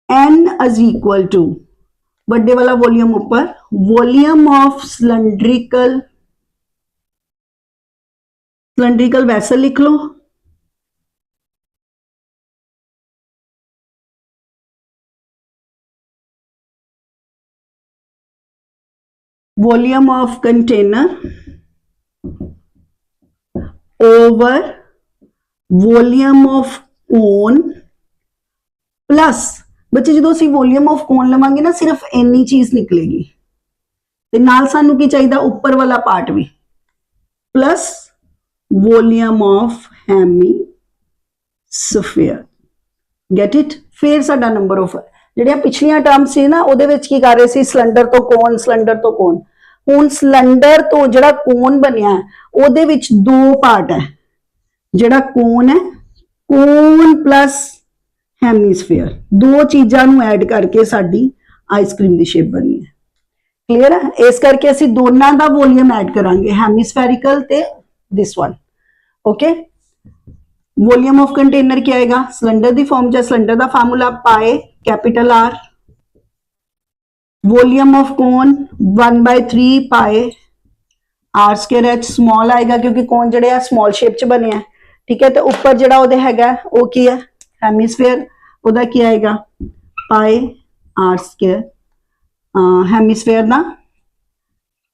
n is equal to बड़े वाला वॉल्यूम ऊपर, वॉल्यूम ऑफ सिलेंड्रिकल वैसल लिख लो, volume of container over volume of cone plus बच्चे जो असीं वॉल्यूम ऑफ कोन लवांगे ना सिर्फ इन्नी चीज निकलेगी, ते नाल सानू की चाहिए ऊपर वाला पार्ट भी plus volume of hemisphere. Get it. फिर साडा नंबर ऑफ जिहड़ियां पिछलियां टर्म्स सी ना उहदे विच की कर रहे सी सिलेंडर तो कोन, सिलेंडर तो कोन। हुण सिलेंडर तो जिहड़ा कोन बनिया उहदे विच दो पार्ट है, जिहड़ा कोन है कोन प्लस हेमिस्फीयर, दो चीज़ां नूं ऐड करके साडी आइसक्रीम की शेप बनी है। क्लीयर है, इस करके असी दोनों का वॉल्यूम ऐड करांगे, हेमिस्फेरिकल ते this one. Okay, volume of container क्या आएगा सिलेंडर की फॉर्म, सिलेंडर का फार्मूला पाए कैपिटल आर, वॉल्यूम ऑफ कोन 1/3 पाए आर स्क्वायर एच, स्मॉल आएगा क्योंकि कोन जो स्मॉल शेप च बने। ठीक है, तो ऊपर जो है वो की है हेमिस्फीयर, ਉਹਦਾ ਕੀ आएगा पाए आर स्क्वायर, हेमिस्फीयर ना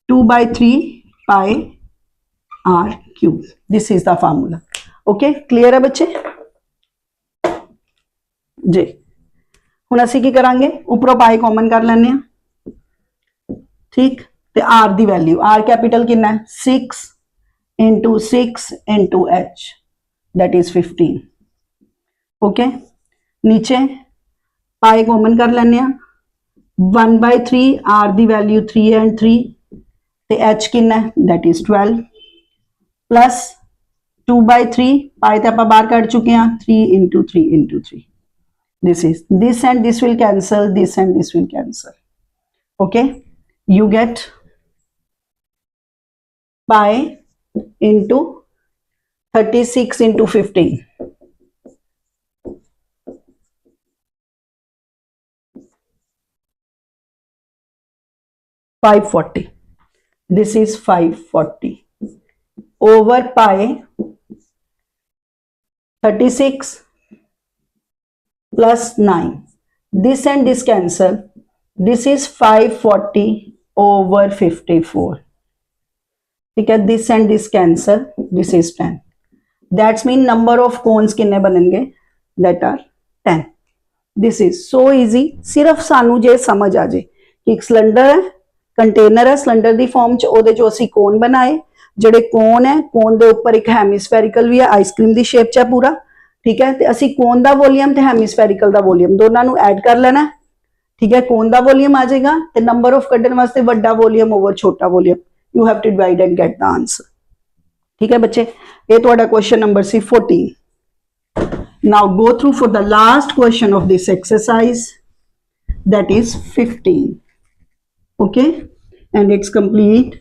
2/3 pi R cube. This is the formula. Okay, clear है बच्चे जी। हुण असीं की करांगे, उपरों पाए कॉमन कर लैने। ठीक, ते आर दी वैल्यू, आर कैपिटल कितना है 6 × 6 × h दैट इज 15। ओके, नीचे पाए कॉमन कर लैने 1/3 आर दी वैल्यू 3 एंड 3 ते एच कितना है दैट इज 12 प्लस 2/3 पाए तो आप बाहर कट चुके हैं 3 × 3 × 3। This is this and this will cancel, this and this will cancel. Okay, you get pi into 36 into 15. 540. This is 540 over pi 36 plus 9. This and this cancel. This is 540 over 54. ठीक है, this and this cancel. This is 10. That's mean number of cones किन्ने बनेंगे? That are 10. This is so easy. सिर्फ सानू जे समझ आ जाए कि एक सिलेंडर है, कंटेनर है, सिलेंडर दी फॉर्म च ओदे जो असी कोन बनाए, ਜਿਹੜੇ ਕੋਨ ਹੈ, ਕੋਨ ਦੇ ਉੱਪਰ ਇੱਕ ਹੈਮੀਸਫੈਰੀਕਲ ਵੀ ਹੈ, ਆਈਸਕ੍ਰੀਮ ਦੀ ਸ਼ੇਪ 'ਚ ਹੈ ਪੂਰਾ, ਠੀਕ ਹੈ, ਤੇ ਅਸੀਂ ਕੋਨ ਦਾ ਵੋਲੀਅਮ ਤੇ ਹੈਮੀਸਫੈਰੀਕਲ ਦਾ ਵੋਲੀਅਮ ਦੋਨਾਂ ਨੂੰ ਐਡ ਕਰ ਲੈਣਾ, ਠੀਕ ਹੈ, ਕੋਨ ਦਾ ਵੋਲੀਅਮ ਆ ਜਾਏਗਾ ਤੇ ਨੰਬਰ ਆਫ ਕੱਢਣ ਵਾਸਤੇ ਵੱਡਾ ਵੋਲੀਅਮ ਓਵਰ ਛੋਟਾ volume, you have to divide and get the answer. ਠੀਕ ਹੈ ਬੱਚੇ, ਇਹ ਤੁਹਾਡਾ ਕੁਐਸਚਨ ਨੰਬਰ ਸੀ 14। Now go through for the last question of this exercise, that is 15. Okay, and it's complete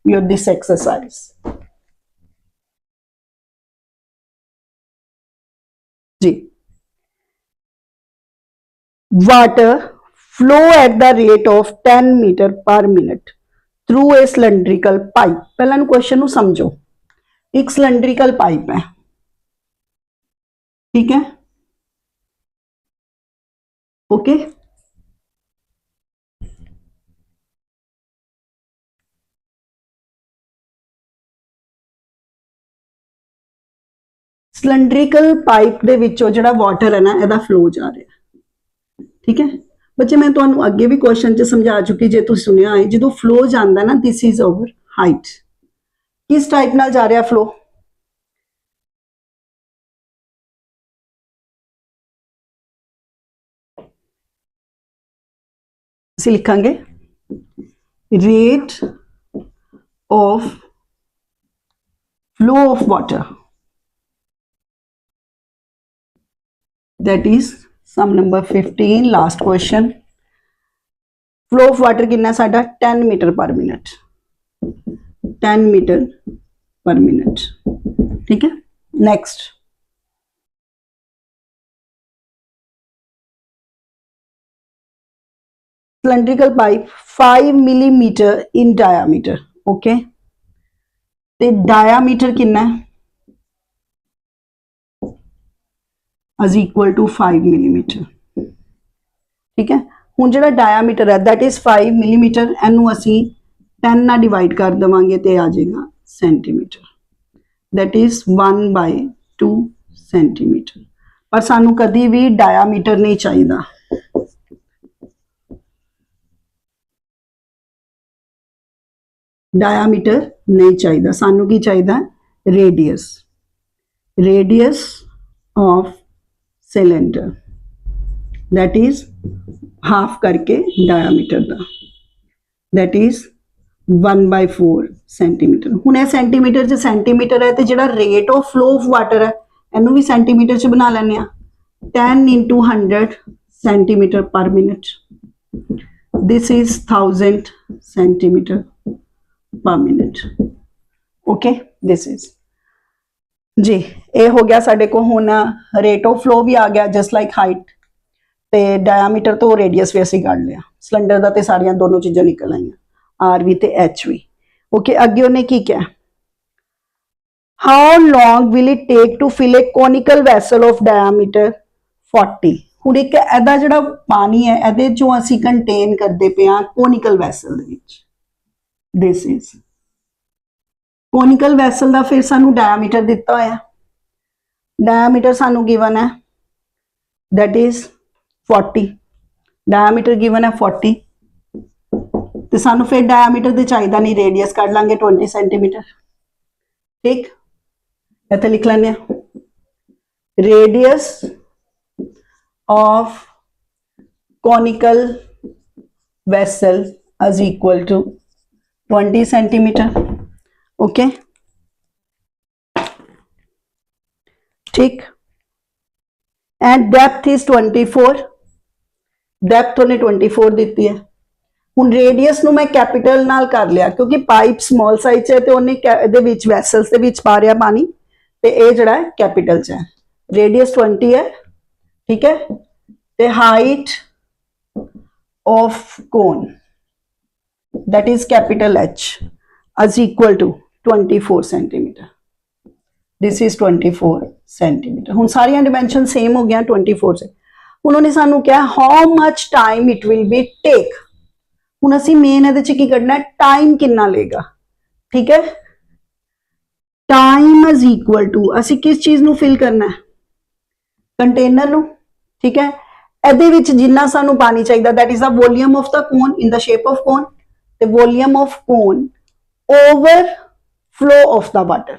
your this exercise. G. Water flow at the rate of 10 meter per minute through a cylindrical pipe. पहला question ਨੂੰ समझो, एक cylindrical pipe है, ठीक है, okay, cylindrical pipe दे विचों जिहड़ा water है ना, इहदा फ्लो जा रहा, ठीक है बच्चे, मैं तुहानू अगे भी क्वेश्चन च समझा चुकी, जे तुसीं सुनिया है, जो फ्लो जांदा ना, दिस इज ओवर हाइट, किस टाइप नाल जा रहा फ्लो? ਅਸੀਂ ਲਿਖਾਂਗੇ rate of flow of water, that is sum number 15, last question. flow of water कितना साडा 10 मीटर पर मिनट, 10 मीटर पर मिनट, ठीक है। Next, cylindrical pipe 5 millimeter in diameter, okay, ते diameter कितना है, is equal to 5 millimeter, ठीक है। हुण जिहड़ा diameter है that is 5 millimeter, इनू असी 10 ना डिवाइड कर देवांगे ते आ जाएगा सेंटीमीटर, that is 1/2 सेंटीमीटर, पर सानू कदी भी diameter नहीं चाहिए, डायमीटर नहीं चाहिए, सानू की चाहिए radius, radius of cylinder, that is half करके डायमीटर दा, दैट इज 1/4 सेंटीमीटर। हुण ये सेंटीमीटर च सेंटीमीटर है, तो जिहड़ा rate of flow of water है इनू भी सेंटीमीटर च बना लैने आ, 10 × 100 centimetre per minute, this is 1000 centimetre per minute, okay, this is जी, ये हो गया साडे को। हुण रेट ऑफ फ्लो भी आ गया जस्ट लाइक हाइट, ते डायमीटर तो रेडियस भी असीं कढ लिया, सिलेंडर दा ते सारियां दोनों चीज़ां निकल आईयां, आर वी ते एच वी, ओके। अगे उन्हें की क्या, how long will it take to fill a conical vessel of diameter 40। हुण एक इहदा जिहड़ा पानी है इहदे चों असीं कंटेन करदे पे हां conical vessel they which, this is conical vessel का, फिर सानू डायमीटर दिता होया, डायमीटर सानू गिवन है दैट इज 40, डायमीटर गिवन है 40, तो सानू फिर डायमीटर दे चाहिदा नहीं, रेडियस कढ लांगे 20 सेंटीमीटर, ठीक, इत्थे लिख लैंदे radius of conical vessel is equal to 20 centimetre, okay, ठीक, एंड डेप्थ इज 24, डेप्थ उन्हें 24 दी है, ਹੁਣ ਰੇਡੀਅਸ ਨੂੰ ਮੈਂ ਕੈਪੀਟਲ ਨਾਲ ਕਰ ਲਿਆ ਕਿਉਂਕਿ ਪਾਈਪ ਸਮਾਲ ਸਾਈਜ਼ 'ਚ ਹੈ ਤੇ ਉਹਨੇ ਇਹਦੇ ਵਿੱਚ ਵੈਸਲਸ ਦੇ ਵਿੱਚ ਪਾ ਰਿਹਾ ਪਾਣੀ ਤੇ ਇਹ ਜਿਹੜਾ ਹੈ ਕੈਪੀਟਲ 'ਚ ਹੈ। ਰੇਡੀਅਸ 20 ਹੈ, ਠੀਕ ਹੈ, ਤੇ height of cone that is capital H is equal to 24 centimeter. This is 24 centimeter. ਹੁਣ ਸਾਰੀਆਂ ਡਾਈਮੈਂਸ਼ਨ ਸੇਮ ਹੋ ਗਿਆ 24 ਸੇ। उन्होंने सानू क्या how much time it will be take. ਹੁਣ ਅਸੀਂ ਮੇਨ ਇਹਦੇ ਚ ਕੀ ਕਰਨਾ ਹੈ, ਟਾਈਮ ਕਿੰਨਾ ਲੇਗਾ, ਠੀਕ ਹੈ। ਟਾਈਮ ਇਜ਼ ਇਕੁਅਲ ਟੂ ਅਸੀਂ ਕਿਸ ਚੀਜ਼ ਨੂੰ ਫਿਲ ਕਰਨਾ ਹੈ, ਕੰਟੇਨਰ ਨੂੰ, ਠੀਕ ਹੈ। ਇਹਦੇ ਵਿੱਚ ਜਿੰਨਾ ਸਾਨੂੰ ਪਾਣੀ ਚਾਹੀਦਾ that is the volume of the cone in the shape of cone, the volume of cone over flow of the water.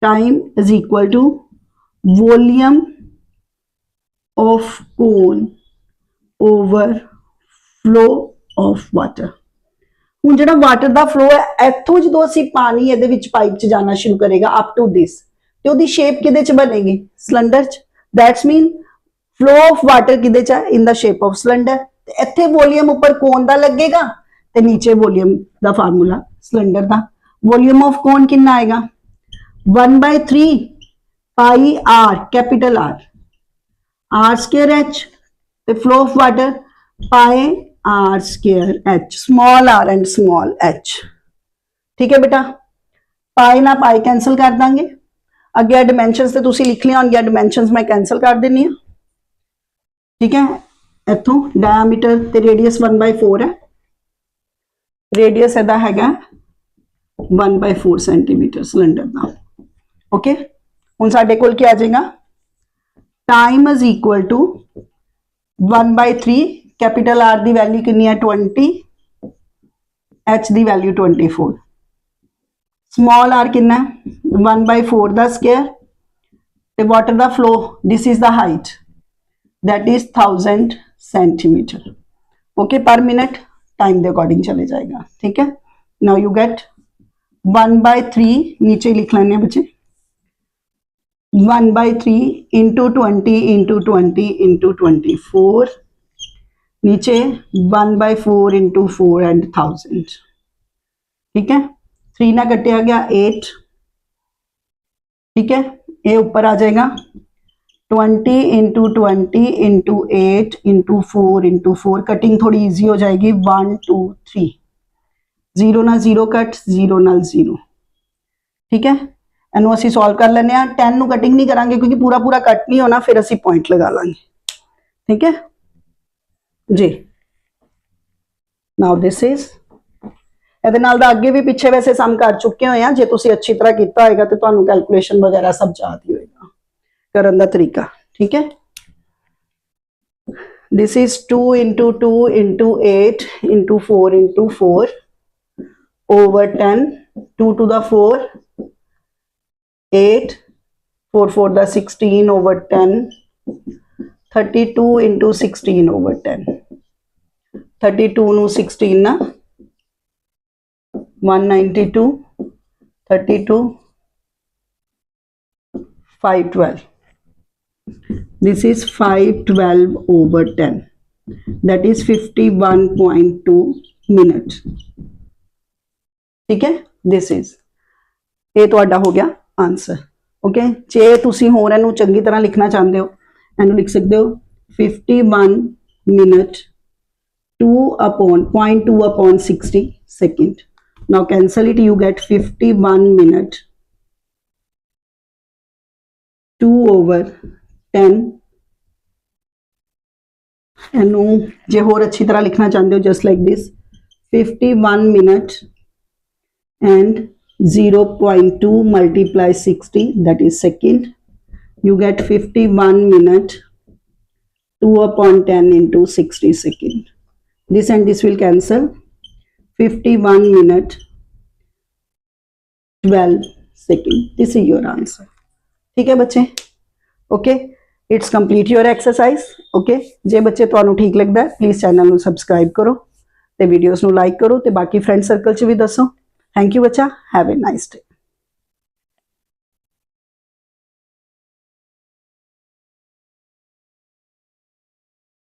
Time is equal to volume of cone over flow of water. ਹੁਣ ਜਿਹੜਾ water ਦਾ flow ਹੈ ਇੱਥੋਂ ਜਦੋਂ ਅਸੀਂ ਪਾਣੀ ਇਹਦੇ ਵਿੱਚ pipe 'ਚ ਜਾਣਾ ਸ਼ੁਰੂ ਕਰੇਗਾ ਅਪ ਟੂ ਦਿਸ ਤੇ ਉਹਦੀ ਸ਼ੇਪ ਕਿਹਦੇ 'ਚ ਬਣੇਗੀ, ਸਿਲੰਡਰ 'ਚ। That's mean flow of water ਕਿਹਦੇ 'ਚ ਹੈ, in the shape of cylinder. ਤੇ ਇੱਥੇ ਵੋਲੀਅਮ ਉੱਪਰ ਕੋਨ ਦਾ ਲੱਗੇਗਾ ਤੇ ਨੀਚੇ ਵੋਲੀਅਮ ਦਾ ਫਾਰਮੂਲਾ ਸਿਲੰਡਰ ਦਾ। ਵੋਲੀਅਮ ਆਫ ਕੋਨ ਕਿੰਨਾ ਆਏਗਾ 1/3 pi R capital R square H ਤੇ flow of water pi R square H small R and small H, ठीक है बेटा। पाई ना पाई कैंसल कर देंगे, अगे डिमेंशनस ते तुसी लिख लिया होंगे, डिमेंशनस मैं कैंसल कर देनी है, ठीक है। इथों डायमीटर ते रेडियस 1/4 है, रेडियस इहदा हैगा 1/4 सेंटीमीटर सिलेंडर दा, ओके। हुण साडे कोल क्या आ जाएगा, time is equal to 1/3 capital R की वैल्यू कितनी है 20, एच की वैल्यू 24, स्मॉल आर कितना 1/4 का स्क्वायर ते वाटर का flow this is the height that is 1000 centimetre, okay. पर मिनट टाइम के अकॉर्डिंग चले जाएगा, ठीक है। नाउ यू गेट 1/3 नीचे लिख लेने बच्चे 1/3 इंटू 20 इंटू 20 इंटू 24, नीचे 1/4 इंटू 4 एंड 1000, ठीक है। 3 ना कटिया गया 8, ठीक है। ये ऊपर आ जाएगा 20 into 20 into 8 into 4 into 4, cutting थोड़ी इजी हो जाएगी 1 2 3, 0 ना 0 कट, 0 नाल 0, ठीक है। ਇਹਨੂੰ ਅਸੀਂ ਸੋਲਵ ਕਰ ਲੈਨੇ ਆ। 10 ਨੂੰ ਕਟਿੰਗ ਨਹੀਂ ਕਰਾਂਗੇ ਕਿਉਂਕਿ ਪੂਰਾ ਪੂਰਾ ਕੱਟ ਨਹੀਂ ਹੋਣਾ, ਫਿਰ ਅਸੀਂ ਪੁਆਇੰਟ ਲਗਾ ਲਾਂਗੇ, ਠੀਕ ਹੈ ਜੀ। ਨਾਓ ਦਿਸ ਇਜ਼ ਇਹਦੇ ਨਾਲ ਦਾ ਅੱਗੇ ਵੀ ਪਿੱਛੇ ਵੈਸੇ ਸਮ ਕਰ ਚੁੱਕੇ ਹੋਏ ਆ, ਜੇ ਤੁਸੀਂ ਅੱਛੀ ਤਰ੍ਹਾਂ ਕੀਤਾ ਹੋਏਗਾ ਤੇ ਤੁਹਾਨੂੰ ਕੈਲਕੂਲੇਸ਼ਨ ਵਗੈਰਾ ਸਭ ਯਾਦ ਹੀ ਹੋਏਗਾ ਕਰਨ ਦਾ ਤਰੀਕਾ, ਠੀਕ ਹੈ। this is 2 into 2 into 8 into 4 into 4 over 10, 2 to the 4 8, 4 4 the 16 over 10, 32 into 16 over 10, 32 nu 16 na 192, 32 512, this is 512 over 10, that is 51.2 minutes, ठीक है। this is ये ਤੁਹਾਡਾ ਹੋ ਗਿਆ आंसर, ओके। जे तुसी होर इहनूं चंगी तरह लिखना चाहते हो इहनूं लिख सकते हो 51 minute 0.2 upon 60 second. Now cancel it, you get 51 minute 2 over 10। इहनूं जे होर अच्छी तरह लिखना चाहते हो just like this 51 minute and 0.2 multiply 60, that is second, you get 51 minute 2 upon 10 into 60 second, this and this will cancel, 51 minute 12 second, this is your answer, ठीक है बच्चे, okay. It's complete your exercise, okay. जे बच्चे तुहानू ठीक लगता है please channel नू सबसक्राइब करो ते वीडियोस नू लाइक करो ते बाकी फ्रेंड सर्कल च भी दसो। थैंक यू बच्चा, हैव ए नाइस डे।